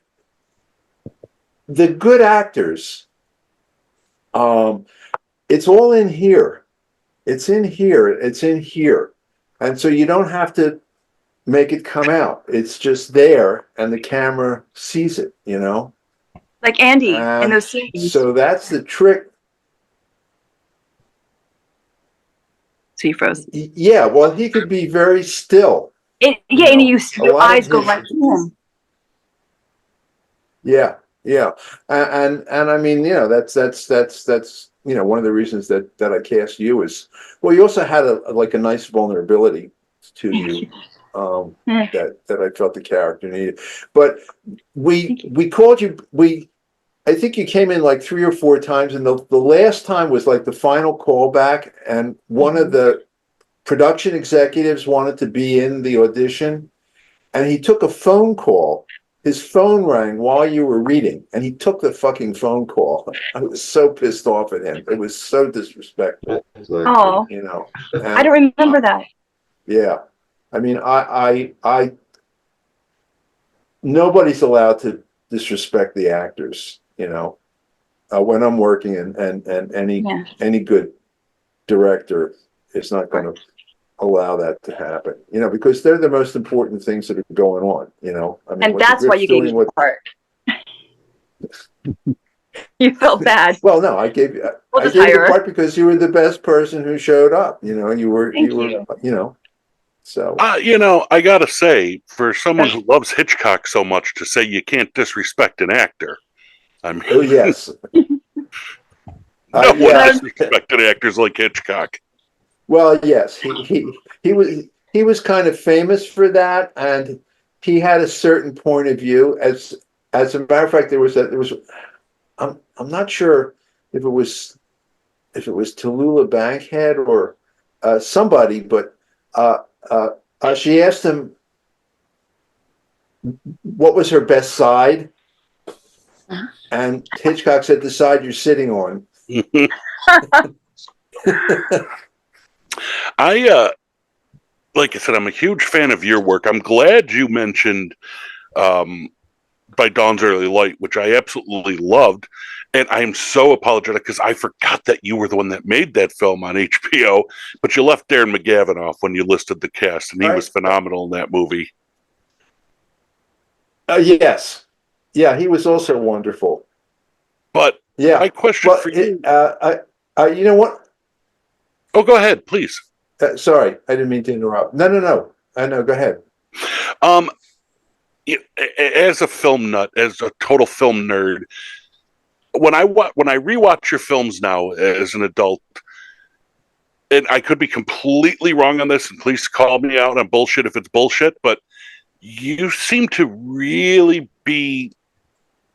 [SPEAKER 1] the good actors, it's all in here. It's in here. It's in here. And so you don't have to make it come out. It's just there and the camera sees it, you know?
[SPEAKER 2] Like Andy in
[SPEAKER 1] And
[SPEAKER 2] those scenes.
[SPEAKER 1] so that's the trick.
[SPEAKER 2] So you froze.
[SPEAKER 1] Yeah, well, he could be very still.
[SPEAKER 2] Yeah, and
[SPEAKER 1] a
[SPEAKER 2] your
[SPEAKER 1] lot of
[SPEAKER 2] eyes go
[SPEAKER 1] his-
[SPEAKER 2] right to him.
[SPEAKER 1] Yeah, yeah, and I mean, you know, that's you know, one of the reasons that I cast you is, well, you also had like a nice vulnerability to you, that I felt the character needed. But we called you. I think you came in like 3 or 4 times, and the last time was like the final callback, and one of the production executives wanted to be in the audition, and he took a phone call. His phone rang while you were reading, and he took the fucking phone call. I was so pissed off at him. It was so disrespectful,
[SPEAKER 2] Oh,
[SPEAKER 1] you know.
[SPEAKER 2] I
[SPEAKER 1] And
[SPEAKER 2] don't remember that.
[SPEAKER 1] yeah, I mean, I nobody's allowed to disrespect the actors, you know, when I'm working, and
[SPEAKER 2] Yeah.
[SPEAKER 1] any good director is not going to allow that to happen, you know, because they're the most important things that are going on, you know. I mean,
[SPEAKER 2] And
[SPEAKER 1] what the
[SPEAKER 2] that's why
[SPEAKER 1] grip's
[SPEAKER 2] you gave
[SPEAKER 1] doing,
[SPEAKER 2] me the part. You felt bad.
[SPEAKER 1] well, no, I gave you
[SPEAKER 2] We'll
[SPEAKER 1] I
[SPEAKER 2] just
[SPEAKER 1] gave you
[SPEAKER 2] hire
[SPEAKER 1] the
[SPEAKER 2] her.
[SPEAKER 1] part because you were the best person who showed up, you know.
[SPEAKER 2] Thank
[SPEAKER 1] You were,
[SPEAKER 2] you.
[SPEAKER 1] you know, so
[SPEAKER 5] You know, I gotta say, for someone who loves Hitchcock so much, to say you can't disrespect an actor, I mean,
[SPEAKER 1] oh yes.
[SPEAKER 5] no one
[SPEAKER 1] Yeah.
[SPEAKER 5] disrespected actors like Hitchcock.
[SPEAKER 1] Well, yes, he was kind of famous for that, and he had a certain point of view. As a matter of fact, there was I'm not sure if it was Tallulah Bankhead or somebody, but uh, she asked him what was her best side, and Hitchcock said, "The side you're sitting on."
[SPEAKER 5] I like I said, I'm a huge fan of your work. I'm glad you mentioned um, By Dawn's Early Light, which I absolutely loved. And I am so apologetic because I forgot that you were the one that made that film on HBO, but you left Darren McGavin off when you listed the cast, and he was phenomenal in that movie.
[SPEAKER 1] Yes, yeah, he was also wonderful.
[SPEAKER 5] But
[SPEAKER 1] Yeah,
[SPEAKER 5] my question
[SPEAKER 1] well,
[SPEAKER 5] for you.
[SPEAKER 1] you know what?
[SPEAKER 5] Oh, go ahead, please.
[SPEAKER 1] Sorry, I didn't mean to interrupt. No, no, no. I know. Go ahead.
[SPEAKER 5] Um, as a film nut, as a total film nerd, when I rewatch your films now as an adult, and I could be completely wrong on this, and please call me out on bullshit if it's bullshit, but you seem to really be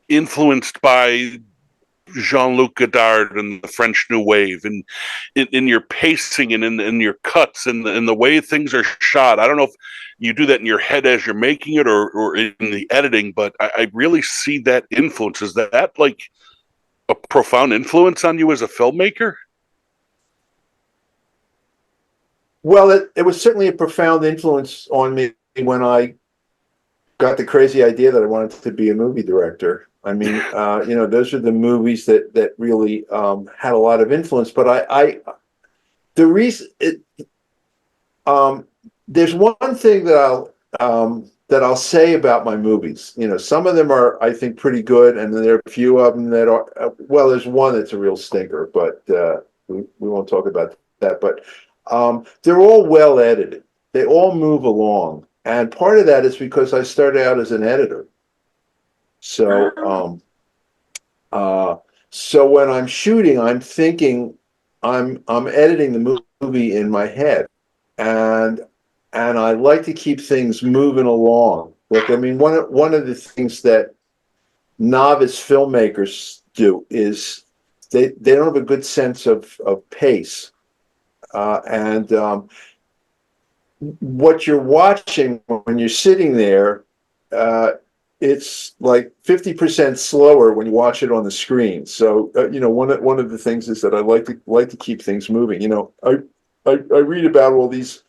[SPEAKER 5] influenced by Jean-Luc Godard and the French New Wave, and in your pacing and in your cuts and in the way things are shot. I don't know if you do that in your head as you're making it or in the editing, but I really see that influence. Is that like a profound influence on you as a filmmaker?
[SPEAKER 1] Well, it was certainly a profound influence on me when I got the crazy idea that I wanted to be a movie director. I mean, you know, those are the movies that really had a lot of influence. But the reason there's one thing that I'll say about my movies. You know, some of them are, I think, pretty good, and then there are a few of them that are. Well, there's one that's a real stinker, but we won't talk about that. But they're all well edited. They all move along, and part of that is because I started out as an editor. So, so when I'm shooting, I'm thinking, I'm editing the movie in my head, and I like to keep things moving along. Like, I mean, one of the things that novice filmmakers do is they don't have a good sense of pace, and what you're watching when you're sitting there, it's like 50% slower when you watch it on the screen. So you know, one of the things is that I like to keep things moving. You know, I read about all these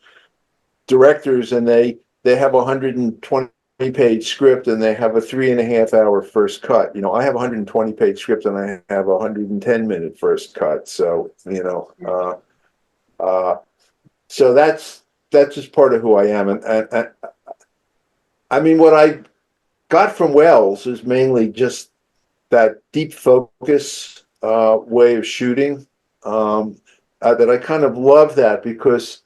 [SPEAKER 1] directors, and they have 120 page script and they have a 3.5 hour first cut. You know, I have a 120-page script and I have a 110-minute first cut. So, so that's just part of who I am. And I mean, what I got from Wells is mainly just that deep focus way of shooting. That I kind of love that because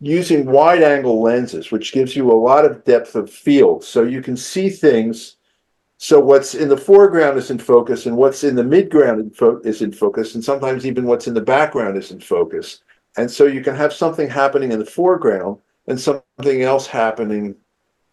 [SPEAKER 1] using wide angle lenses, which gives you a lot of depth of field, so you can see things. So what's in the foreground is in focus, and what's in the midground is in focus, and sometimes even what's in the background is in focus. And so you can have something happening in the foreground and something else happening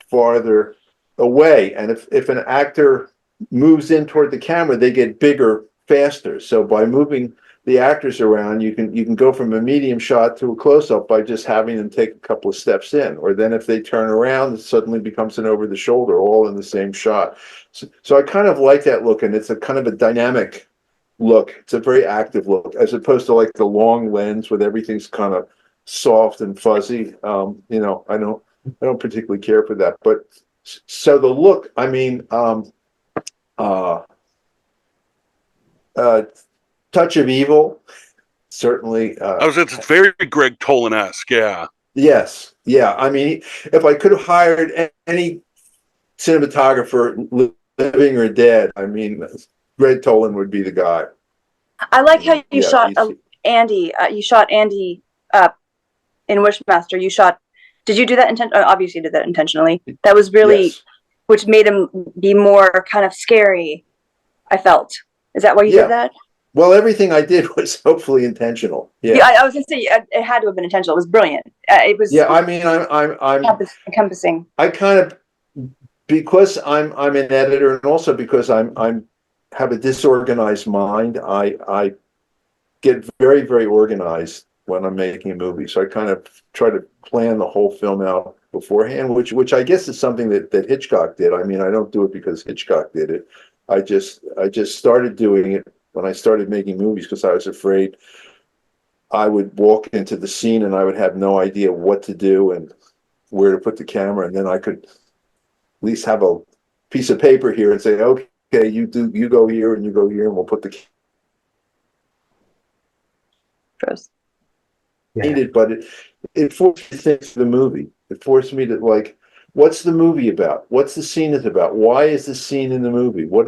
[SPEAKER 1] farther away. And if an actor moves in toward the camera, they get bigger faster. So by moving the actors around, you can go from a medium shot to a close-up by just having them take a couple of steps in. Or then if they turn around, it suddenly becomes an over the shoulder, all in the same shot. So I kind of like that look, and it's a kind of a dynamic look. It's a very active look, as opposed to like the long lens with everything's kind of soft and fuzzy. I don't particularly care for that. But so the look, I mean, touch of evil, certainly.
[SPEAKER 5] It's very Greg Tolan-esque, yeah.
[SPEAKER 1] Yes, yeah. I mean, if I could have hired any cinematographer, living or dead, I mean, Greg Tolan would be the guy.
[SPEAKER 2] I like how you
[SPEAKER 1] Yeah,
[SPEAKER 2] shot Andy. You shot Andy in Wishmaster. You shot. Did you do that obviously, you did that intentionally. That was really,
[SPEAKER 1] yes.
[SPEAKER 2] Which made him be more kind of scary. I felt. Is that why you did that?
[SPEAKER 1] Well, everything I did was hopefully intentional. Yeah,
[SPEAKER 2] I was gonna say it had to have been intentional. It was brilliant. It was.
[SPEAKER 1] Yeah, I mean, I'm
[SPEAKER 2] encompassing.
[SPEAKER 1] I kind of, because I'm an editor, and also because I'm have a disorganized mind. I get very, very organized when I'm making a movie. So I kind of try to plan the whole film out beforehand, which I guess is something that Hitchcock did. I mean, I don't do it because Hitchcock did it. I just started doing it when I started making movies because I was afraid I would walk into the scene and I would have no idea what to do and where to put the camera, and then I could at least have a piece of paper here and say, okay, you go here and you go here, and we'll put the needed, but it forced me to think of the movie. It forced me to, like, what's the movie about? What's the scene is about? Why is the scene in the movie? What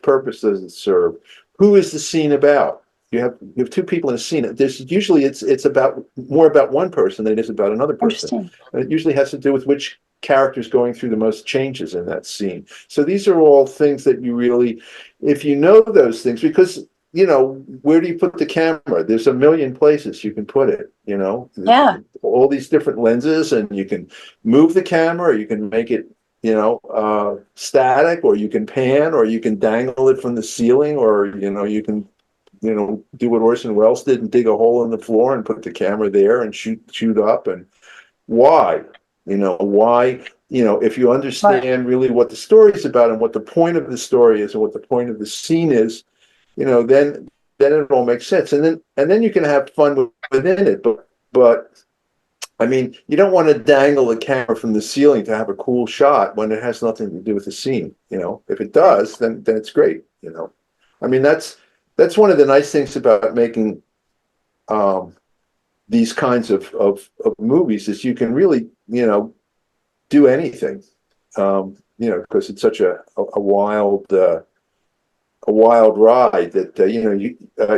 [SPEAKER 1] purpose does it serve? Who is the scene about? You have two people in a scene. There's usually it's about more about one person than it is about another person. And it usually has to do with which character's going through the most changes in that scene. So these are all things that you really, if you know those things, because where do you put the camera? There's a million places you can put it,
[SPEAKER 2] Yeah.
[SPEAKER 1] all these different lenses, and you can move the camera, or you can make it, static, or you can pan, or you can dangle it from the ceiling, or, you can, do what Orson Welles did and dig a hole in the floor and put the camera there and shoot up. And why, if you understand really what the story is about and what the point of the story is and what the point of the scene is, then it all makes sense, and then you can have fun within it. But I mean, you don't want to dangle a camera from the ceiling to have a cool shot when it has nothing to do with the scene. If it does, then it's great. I mean, that's one of the nice things about making these kinds of movies, is you can really do anything. Because it's such a wild ride that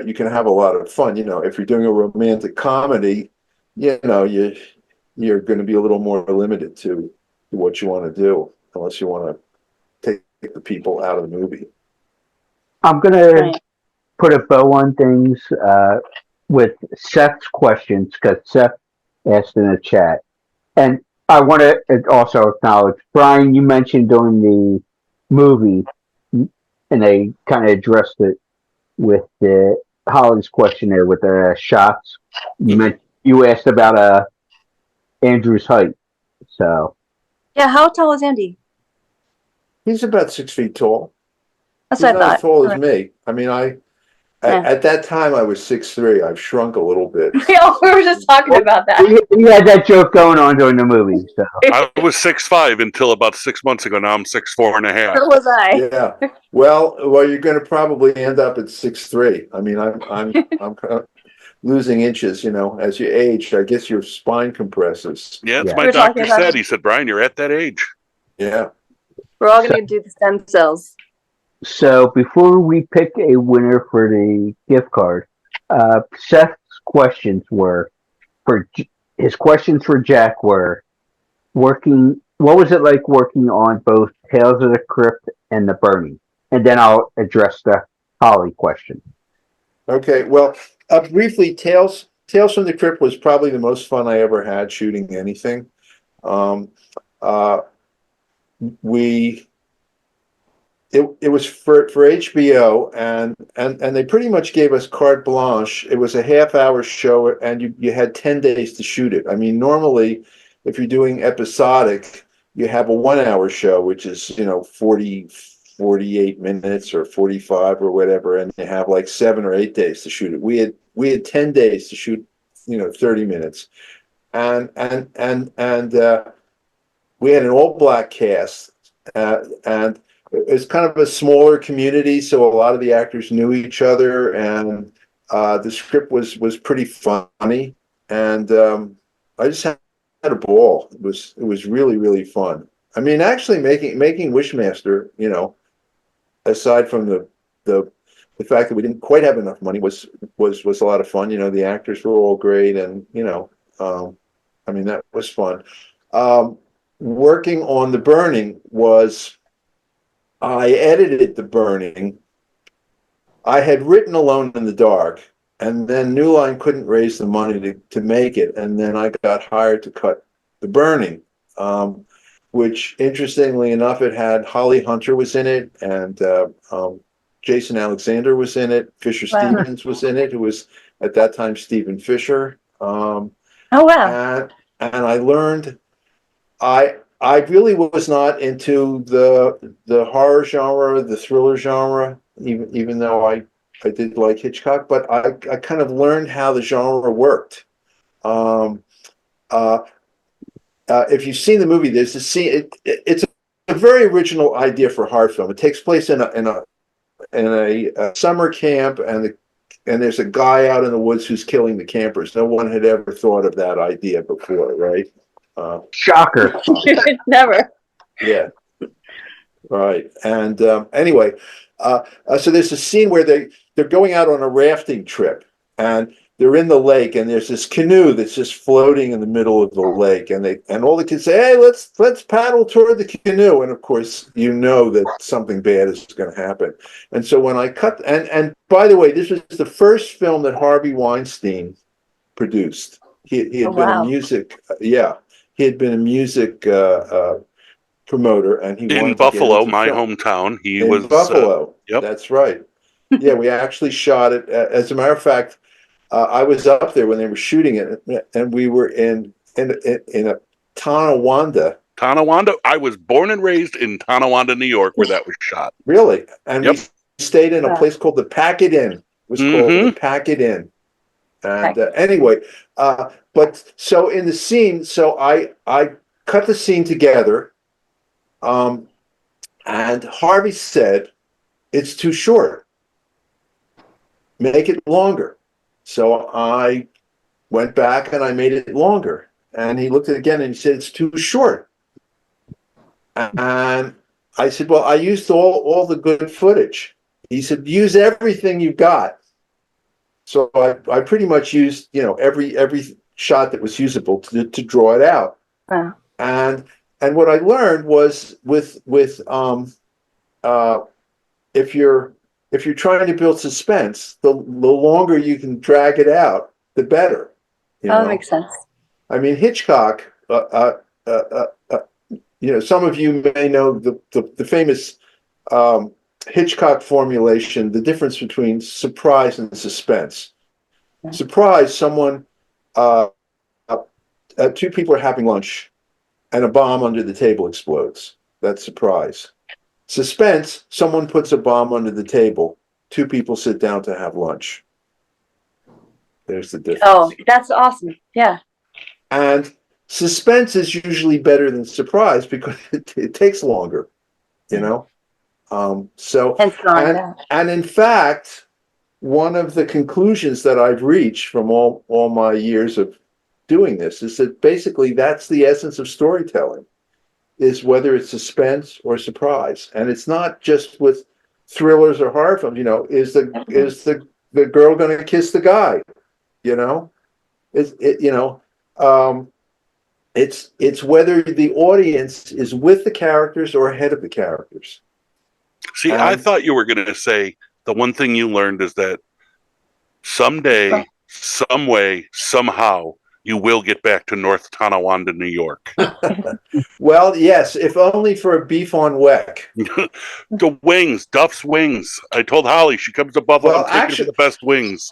[SPEAKER 1] you can have a lot of fun. If you're doing a romantic comedy, you're going to be a little more limited to what you want to do, unless you want to take the people out of the movie.
[SPEAKER 3] I'm gonna put a bow on things with Seth's questions, because Seth asked in the chat, and I want to also acknowledge, Brian, you mentioned during the movie, and they kind of addressed it with the Holly's questionnaire with the shots. You asked about Andrew's height. So
[SPEAKER 2] Yeah, how tall is Andy?
[SPEAKER 1] He's about 6 feet tall.
[SPEAKER 2] That's
[SPEAKER 1] He's
[SPEAKER 2] what I
[SPEAKER 1] not
[SPEAKER 2] thought.
[SPEAKER 1] as tall as me. I mean,
[SPEAKER 2] Yeah.
[SPEAKER 1] At that time, I was 6'3". I've shrunk a little bit.
[SPEAKER 2] Yeah, we were just talking about that.
[SPEAKER 3] We had that joke going on during the movie. So
[SPEAKER 5] I was 6'5" until about 6 months ago. Now I'm 6'4.5".
[SPEAKER 2] So was I.
[SPEAKER 1] Yeah. Well, you're going to probably end up at 6'3". I mean, I'm kind of losing inches, as you age. I guess your spine compresses.
[SPEAKER 5] Yeah, that's
[SPEAKER 3] Yeah.
[SPEAKER 5] my
[SPEAKER 2] We were talking
[SPEAKER 5] doctor
[SPEAKER 2] about
[SPEAKER 5] said.
[SPEAKER 2] it.
[SPEAKER 5] He said, Brian, you're at that age.
[SPEAKER 1] Yeah.
[SPEAKER 2] We're all
[SPEAKER 3] So,
[SPEAKER 2] going to do the stem cells.
[SPEAKER 3] so before we pick a winner for the gift card, Seth's questions were his questions for Jack were working. What was it like working on both Tales of the Crypt and The Burning? And then I'll address the Holly question.
[SPEAKER 1] Okay. Well, briefly, Tales from the Crypt was probably the most fun I ever had shooting anything. Um, uh, we it was for HBO, and they pretty much gave us carte blanche. It was a half-hour show, and you had 10 days to shoot it. I mean, normally, if you're doing episodic, you have a 1 hour show, which is 48 minutes or 45 or whatever, and you have like 7 or 8 days to shoot it. We had 10 days to shoot 30 minutes, and we had an all-black cast, and it's kind of a smaller community, so a lot of the actors knew each other, and the script was pretty funny, and I just had a ball. It was really, really fun. I mean, actually making Wishmaster, aside from the fact that we didn't quite have enough money, was a lot of fun. The actors were all great, and I mean, that was fun. Working on The Burning was, I edited The Burning. I had written Alone in the Dark, and then New Line couldn't raise the money to make it, and then I got hired to cut The Burning, which, interestingly enough, it had Holly Hunter was in it, and Jason Alexander was in it. Fisher
[SPEAKER 2] Wow.
[SPEAKER 1] Stevens was in it, who was at that time Stephen Fisher.
[SPEAKER 2] Oh, wow.
[SPEAKER 1] And I learned, I really was not into the horror genre, the thriller genre, even though I did like Hitchcock, but I kind of learned how the genre worked. Um, if you've seen the movie, there's a scene. It's a very original idea for a horror film. It takes place in a summer camp, and there's a guy out in the woods who's killing the campers. No one had ever thought of that idea before, right?
[SPEAKER 3] Shocker.
[SPEAKER 2] Never.
[SPEAKER 1] Yeah, right. And anyway, so there's a scene where they're going out on a rafting trip, and they're in the lake, and there's this canoe that's just floating in the middle of the lake, and all the kids say, "Hey, let's paddle toward the canoe," and of course, that something bad is going to happen. And so when I cut, and by the way, this was the first film that Harvey Weinstein produced. He had been a
[SPEAKER 2] wow.
[SPEAKER 1] music, yeah, he had been a music promoter, and he
[SPEAKER 5] In
[SPEAKER 1] wanted to get
[SPEAKER 5] Buffalo,
[SPEAKER 1] into
[SPEAKER 5] my
[SPEAKER 1] film.
[SPEAKER 5] hometown, he
[SPEAKER 1] In
[SPEAKER 5] was.
[SPEAKER 1] Buffalo,
[SPEAKER 5] Yep.
[SPEAKER 1] that's right. Yeah, we actually shot it. As a matter of fact, I was up there when they were shooting it, and we were in a Tonawanda.
[SPEAKER 5] Tonawanda. I was born and raised in Tonawanda, New York, where that was shot.
[SPEAKER 1] Really, and
[SPEAKER 5] Yep.
[SPEAKER 1] we stayed in a
[SPEAKER 2] Wow.
[SPEAKER 1] place called the Packet Inn. It was called the Packet Inn. And anyway, but so in the scene, so I cut the scene together, and Harvey said, "It's too short. Make it longer." So I went back and I made it longer. And he looked at it again and he said, "It's too short." And I said, "Well, I used all the good footage." He said, "Use everything you got." So I pretty much used, every shot that was usable to draw it out.
[SPEAKER 2] Wow.
[SPEAKER 1] And what I learned was with if you're trying to build suspense, the longer you can drag it out, the better.
[SPEAKER 2] That makes sense.
[SPEAKER 1] I mean, Hitchcock. Some of you may know the famous Hitchcock formulation. The difference between surprise and suspense.
[SPEAKER 2] Yeah.
[SPEAKER 1] Surprise, someone, two people are having lunch, and a bomb under the table explodes. That's surprise. Suspense, someone puts a bomb under the table, two people sit down to have lunch. There's the difference.
[SPEAKER 2] Oh, that's awesome. Yeah.
[SPEAKER 1] And suspense is usually better than surprise because it takes longer, you know? So,
[SPEAKER 2] Hence gone, yeah.
[SPEAKER 1] and in fact, one of the conclusions that I've reached from all my years of doing this is that basically that's the essence of storytelling, is whether it's suspense or surprise. And it's not just with thrillers or horror films, you know, is the girl going to kiss the guy, you know? It's whether the audience is with the characters or ahead of the characters.
[SPEAKER 5] See, I thought you were going to say the one thing you learned is that someday, some way, somehow, you will get back to North Tonawanda, New York.
[SPEAKER 1] Well, yes, if only for a beef on weck.
[SPEAKER 5] The wings, Duff's wings. I told Holly, she comes to Buffalo,
[SPEAKER 1] Well,
[SPEAKER 5] I'm taking her
[SPEAKER 1] actually-
[SPEAKER 5] to the best wings.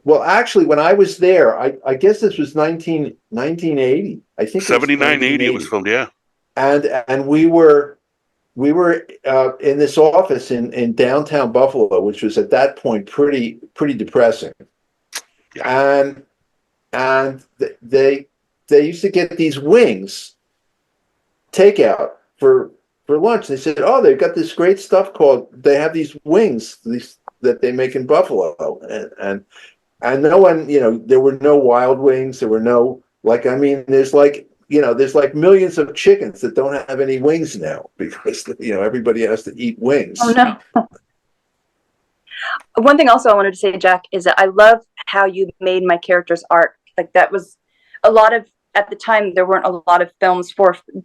[SPEAKER 1] Well, actually, when I was there, I guess this was 1980. I think it was
[SPEAKER 5] 79, 80 it was
[SPEAKER 1] 1980.
[SPEAKER 5] filmed, yeah.
[SPEAKER 1] And we were in this office in downtown Buffalo, which was at that point pretty depressing.
[SPEAKER 5] Yeah.
[SPEAKER 1] And they used to get these wings takeout for lunch. They said, "Oh, they've got this great stuff called. They have these wings that they make in Buffalo." And no one, you know, there were no wild wings. There were no, like, I mean, there's like millions of chickens that don't have any wings now because, you know, everybody has to eat wings.
[SPEAKER 2] Oh, no. One thing also I wanted to say, Jack, is that I love how you made my character's arc. Like, that was a lot of, at the time, there weren't a lot of films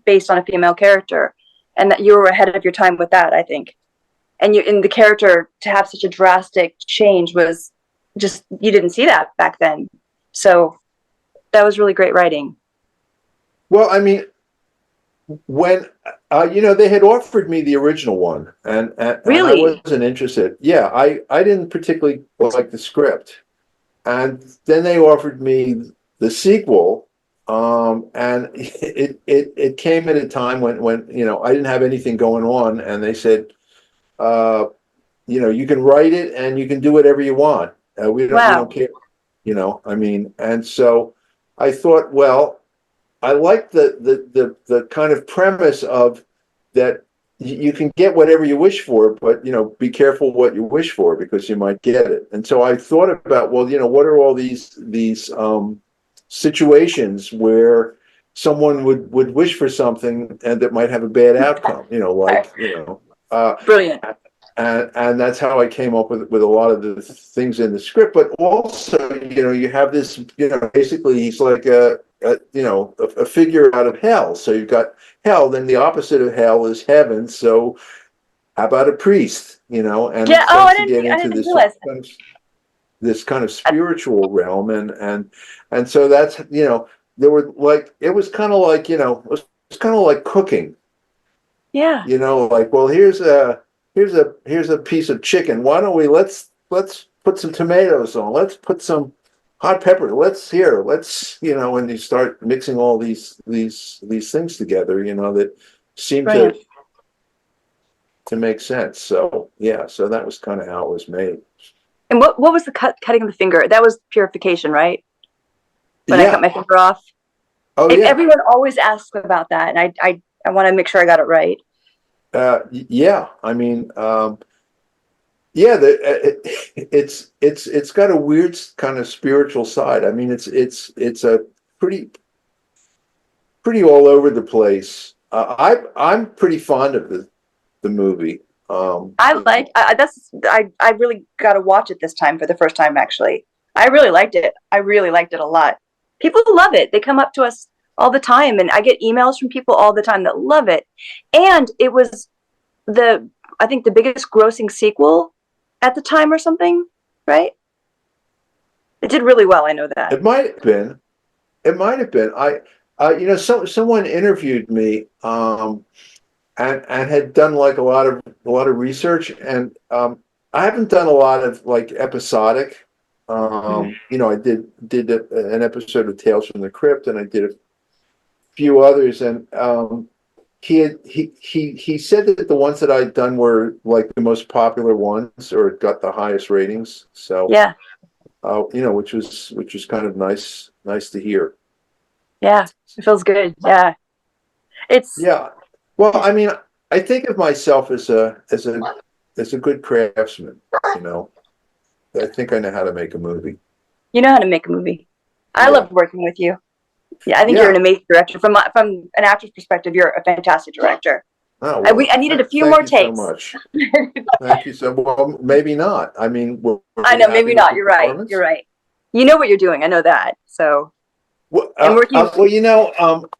[SPEAKER 2] based on a female character, and that you were ahead of your time with that, I think. And in the character to have such a drastic change was just, you didn't see that back then. So that was really great writing.
[SPEAKER 1] Well, I mean, when you know, they had offered me the original one, and I
[SPEAKER 2] Really?
[SPEAKER 1] wasn't interested. Yeah, I didn't particularly like the script, and then they offered me the sequel, and it came at a time when you know, I didn't have anything going on, and they said, you know, you can write it and you can do whatever you want. We don't care, you know. I mean, and so I thought, well, I like the kind of premise of that you can get whatever you wish for, but, you know, be careful what you wish for because you might get it. And so I thought about, well, you know, what are all these situations where someone would wish for something and that might have a bad outcome, you know, like, you know,
[SPEAKER 2] Brilliant.
[SPEAKER 1] and that's how I came up with a lot of the things in the script. But also, you know, you have this, you know, basically he's like a figure out of hell. So you've got hell, then the opposite of hell is heaven. So how about a priest, you know? And
[SPEAKER 2] Yeah.
[SPEAKER 1] it
[SPEAKER 2] Oh, I
[SPEAKER 1] starts to get into
[SPEAKER 2] didn't realize that.
[SPEAKER 1] this kind of spiritual realm, and so that's, you know, there were like, it was kind of like, you know, it was kind of like cooking.
[SPEAKER 2] Yeah.
[SPEAKER 1] You know, like, well, here's a piece of chicken. Why don't we let's put some tomatoes on. Let's put some hot pepper. Let's, you know, when you start mixing all these things together, you know, that seem
[SPEAKER 2] Brilliant.
[SPEAKER 1] to make sense. So yeah, so that was kind of how it was made.
[SPEAKER 2] And what was the cutting of the finger? That was purification, right? When I
[SPEAKER 1] Yeah.
[SPEAKER 2] cut my finger off.
[SPEAKER 1] Oh yeah.
[SPEAKER 2] Everyone always asks about that, and I want to make sure I got it right.
[SPEAKER 1] Yeah. I mean, yeah, it's got a weird kind of spiritual side. I mean, it's a pretty all over the place. I'm pretty fond of the movie.
[SPEAKER 2] I really got to watch it this time for the first time. Actually, I really liked it. I really liked it a lot. People love it. They come up to us all the time, and I get emails from people all the time that love it. And it was I think the biggest grossing sequel at the time or something, right? It did really well. I know that.
[SPEAKER 1] It might have been. It might have been. You know, someone interviewed me, and had done like a lot of research, and I haven't done a lot of like episodic. You know, I did an episode of Tales from the Crypt, and I did a few others, and he said that the ones that I'd done were like the most popular ones or got the highest ratings. So
[SPEAKER 2] Yeah,
[SPEAKER 1] which was kind of nice to hear.
[SPEAKER 2] yeah, it feels good. Yeah, it's
[SPEAKER 1] Yeah. Well, I mean, I think of myself as a good craftsman, you know. I think I know how to make a movie.
[SPEAKER 2] you know how to make a movie. I
[SPEAKER 1] Yeah.
[SPEAKER 2] love working with you. Yeah, I think you're
[SPEAKER 1] Yeah.
[SPEAKER 2] an amazing director. From an actor's perspective, you're a fantastic director.
[SPEAKER 1] Oh, well,
[SPEAKER 2] I needed a few
[SPEAKER 1] thank
[SPEAKER 2] more
[SPEAKER 1] you so
[SPEAKER 2] takes.
[SPEAKER 1] much. Thank you so well. Maybe not. I mean, were
[SPEAKER 2] I
[SPEAKER 1] we
[SPEAKER 2] know,
[SPEAKER 1] happy
[SPEAKER 2] maybe
[SPEAKER 1] with
[SPEAKER 2] not.
[SPEAKER 1] the
[SPEAKER 2] You're right.
[SPEAKER 1] performance?
[SPEAKER 2] You're right. You know what you're doing. I know that. So,
[SPEAKER 1] Well,
[SPEAKER 2] and working.
[SPEAKER 1] well,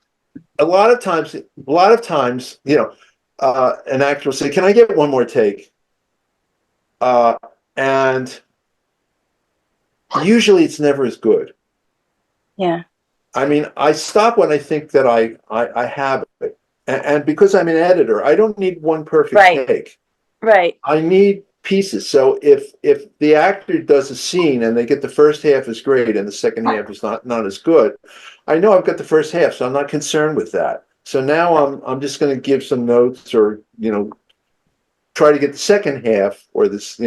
[SPEAKER 1] a lot of times, an actor will say, "Can I get one more take?" And usually, it's never as good.
[SPEAKER 2] Yeah.
[SPEAKER 1] I mean, I stop when I think that I have it, and because I'm an editor, I don't need one perfect
[SPEAKER 2] Right.
[SPEAKER 1] take.
[SPEAKER 2] Right.
[SPEAKER 1] I need pieces. So if the actor does a scene and they get the first half is great and the second half is not as good, I know I've got the first half, so I'm not concerned with that. So now I'm just going to give some notes or try to get the second half or this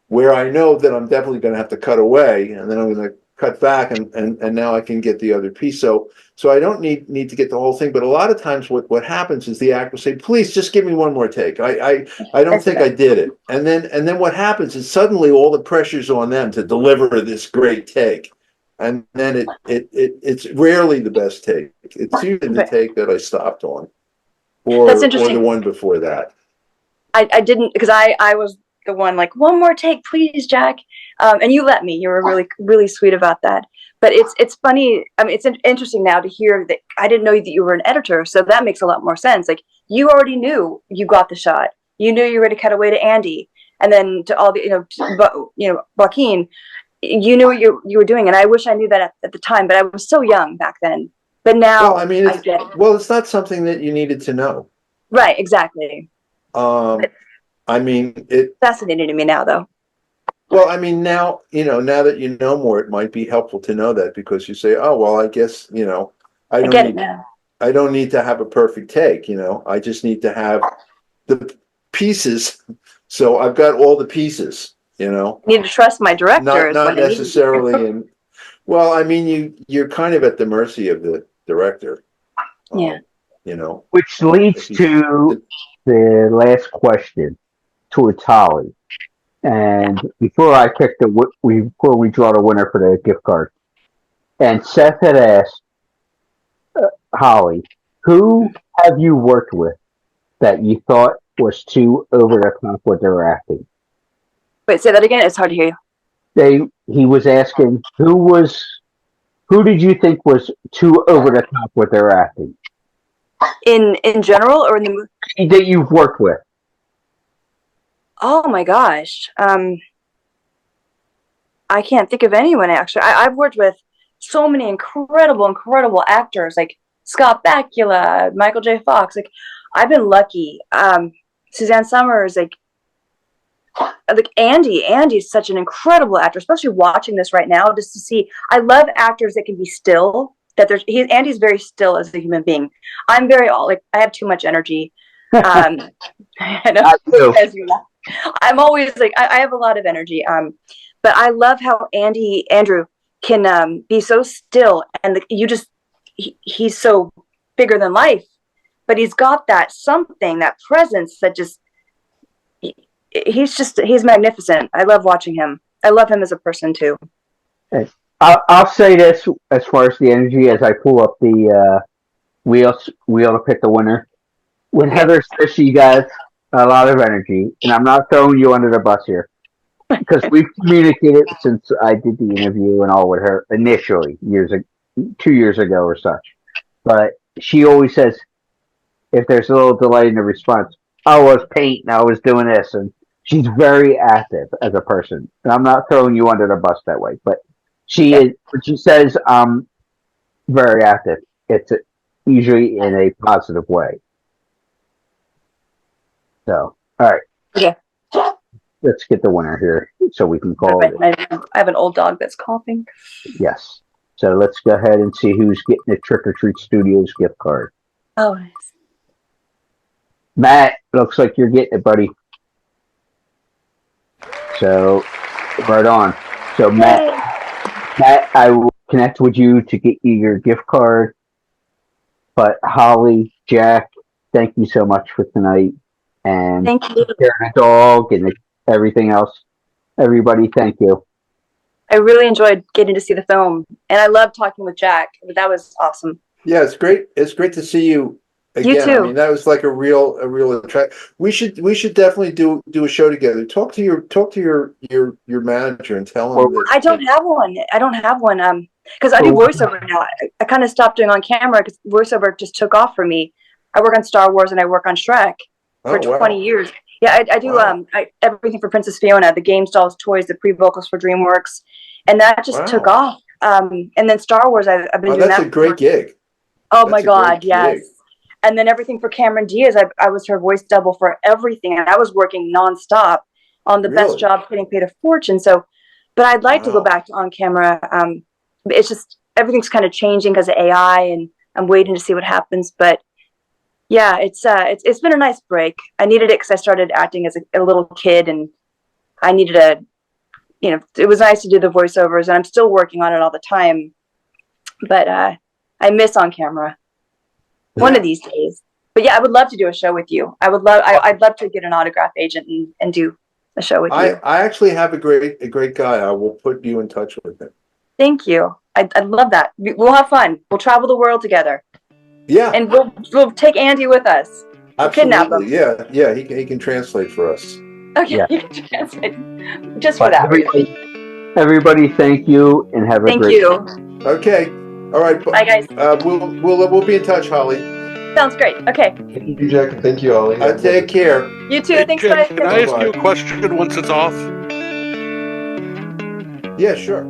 [SPEAKER 1] where I know that I'm definitely going to have to cut away, and then I'm going to cut back, and now I can get the other piece. So I don't need to get the whole thing. But a lot of times, what happens is the actor will say, "Please, just give me one more take. I don't
[SPEAKER 2] That's
[SPEAKER 1] think
[SPEAKER 2] the
[SPEAKER 1] I
[SPEAKER 2] best.
[SPEAKER 1] did it." And then what happens is suddenly all the pressure's on them to deliver this great take, and then it's rarely the best take. It's usually the
[SPEAKER 2] But
[SPEAKER 1] take that I stopped on,
[SPEAKER 2] that's
[SPEAKER 1] or the
[SPEAKER 2] interesting.
[SPEAKER 1] one before that.
[SPEAKER 2] I didn't because I was the one like one more take, please, Jack. And you let me. You were really really sweet about that. But it's funny. I mean, it's interesting now to hear that I didn't know that you were an editor, so that makes a lot more sense. Like you already knew you got the shot. You knew you were ready to cut away to Andy, and then to all the Joaquin. You knew what you were doing, and I wish I knew that at the time. But I was so young back then. But
[SPEAKER 1] Well, I
[SPEAKER 2] now
[SPEAKER 1] mean,
[SPEAKER 2] I get it.
[SPEAKER 1] it's not something that you needed to know.
[SPEAKER 2] Right, exactly.
[SPEAKER 1] Um,
[SPEAKER 2] But
[SPEAKER 1] I mean, it.
[SPEAKER 2] fascinating to me now, though.
[SPEAKER 1] Well, I mean, now that you know more, it might be helpful to know that because you say, "Oh, well, I guess I
[SPEAKER 2] I
[SPEAKER 1] don't
[SPEAKER 2] get it
[SPEAKER 1] need,
[SPEAKER 2] now.
[SPEAKER 1] I don't need to have a perfect take. I just need to have the pieces. So I've got all the pieces.
[SPEAKER 2] I need to trust my
[SPEAKER 1] Not
[SPEAKER 2] directors
[SPEAKER 1] not
[SPEAKER 2] when I need to.
[SPEAKER 1] necessarily in. Well, I mean, you're kind of at the mercy of the director.
[SPEAKER 2] Yeah.
[SPEAKER 1] Um, you know,
[SPEAKER 3] Which
[SPEAKER 1] if
[SPEAKER 3] leads
[SPEAKER 1] he's
[SPEAKER 3] to the last question towards Holly. And before I pick before we draw the winner for the gift card, and Seth had asked Holly, who have you worked with that you thought was too over the top with their acting?
[SPEAKER 2] Wait, say that again. It's hard to hear you.
[SPEAKER 3] He was asking who did you think was too over the top with their acting
[SPEAKER 2] In general or in the movie?
[SPEAKER 3] that you've worked with?
[SPEAKER 2] Oh my gosh. I can't think of anyone actually. I've worked with so many incredible actors like Scott Bakula, Michael J. Fox. Like I've been lucky. Suzanne Summers, like Andy. Andy's such an incredible actor, especially watching this right now, just to see. I love actors that can be still. Andy's very still as a human being. I'm very like I have too much energy. I know,
[SPEAKER 3] I do.
[SPEAKER 2] as you know. I'm always like I have a lot of energy. But I love how Andrew can be so still, and he's so bigger than life, but he's got that something, that presence that just he's magnificent. I love watching him. I love him as a person too.
[SPEAKER 3] I'll say this as far as the energy as I pull up the wheel to pick the winner. When
[SPEAKER 2] Okay.
[SPEAKER 3] Heather says she got a lot of energy, and I'm not throwing you under the bus here, because we've communicated since I did the interview and all with her initially 2 years ago or such. But she always says if there's a little delay in the response, I was painting, I was doing this, and she's very active as a person. And I'm not throwing you under the bus that way, but she
[SPEAKER 2] Okay.
[SPEAKER 3] is. When she says very active, it's usually in a positive way. So, all right,
[SPEAKER 2] Okay.
[SPEAKER 3] let's get the winner here so we can call it.
[SPEAKER 2] I have an old dog that's coughing.
[SPEAKER 3] Yes. So let's go ahead and see who's getting the Trick or Treat Studios gift card.
[SPEAKER 2] Oh, nice.
[SPEAKER 3] Matt, looks like you're getting it, buddy. So, right on. So, Matt, I will connect with you to get you your gift card. But Holly, Jack, thank you so much for tonight. And
[SPEAKER 2] Thank you.
[SPEAKER 3] sharing a dog and everything else. Everybody, thank you.
[SPEAKER 2] I really enjoyed getting to see the film, and I loved talking with Jack. That was awesome.
[SPEAKER 1] Yeah, it's great. It's great to see you
[SPEAKER 2] You
[SPEAKER 1] again. I
[SPEAKER 2] too.
[SPEAKER 1] mean, that was like a real attract. We should definitely do a show together. Talk to your manager and tell him that.
[SPEAKER 2] I don't have one. I don't have one. Because I do voiceover now. I kind of stopped doing on camera because voiceover just took off for me. I work on Star Wars and I work on Shrek for
[SPEAKER 1] Oh, wow.
[SPEAKER 2] 20 years. Yeah, I do
[SPEAKER 1] Wow.
[SPEAKER 2] everything for Princess Fiona, the game dolls, toys, the pre-vocals for DreamWorks, and that just took
[SPEAKER 1] Wow.
[SPEAKER 2] off. And then Star Wars, I've been
[SPEAKER 1] Oh,
[SPEAKER 2] doing
[SPEAKER 1] that's
[SPEAKER 2] that.
[SPEAKER 1] a great gig.
[SPEAKER 2] Oh
[SPEAKER 1] That's
[SPEAKER 2] my
[SPEAKER 1] a great
[SPEAKER 2] God,
[SPEAKER 1] gig.
[SPEAKER 2] yes. And then everything for Cameron Diaz, I was her voice double for everything, and I was working nonstop on the best
[SPEAKER 1] Really?
[SPEAKER 2] job, getting paid a fortune. So, but I'd like to go
[SPEAKER 1] Wow.
[SPEAKER 2] back to on camera. It's just everything's kind of changing because of AI, and I'm waiting to see what happens. But yeah, it's been a nice break. I needed it because I started acting as a little kid, and I needed it was nice to do the voiceovers, and I'm still working on it all the time. But I miss on camera. One of these days. But yeah, I would love to do a show with you. I'd love to get an autograph agent and do a show with you.
[SPEAKER 1] I actually have a great guy. I will put you in touch with him.
[SPEAKER 2] Thank you. I'd love that. We'll have fun. We'll travel the world together.
[SPEAKER 1] Yeah,
[SPEAKER 2] And we'll take Andy with us. We'll kidnap
[SPEAKER 1] absolutely.
[SPEAKER 2] him.
[SPEAKER 1] Yeah. He can translate for us.
[SPEAKER 2] Okay,
[SPEAKER 3] Yeah.
[SPEAKER 2] you can translate. Just for
[SPEAKER 3] But
[SPEAKER 2] that reason.
[SPEAKER 3] everybody, thank you and have a
[SPEAKER 2] Thank
[SPEAKER 3] great
[SPEAKER 2] you.
[SPEAKER 1] Okay. All right.
[SPEAKER 2] Bye guys.
[SPEAKER 1] We'll be in touch, Holly.
[SPEAKER 2] Sounds great. Okay.
[SPEAKER 6] Thank you, Jack, and thank you, Ollie.
[SPEAKER 1] Take care.
[SPEAKER 2] You too.
[SPEAKER 5] Hey,
[SPEAKER 2] Thanks,
[SPEAKER 5] Jen,
[SPEAKER 2] guys.
[SPEAKER 5] can I ask
[SPEAKER 1] Bye-bye.
[SPEAKER 5] you a question once it's off?
[SPEAKER 1] Yeah, sure.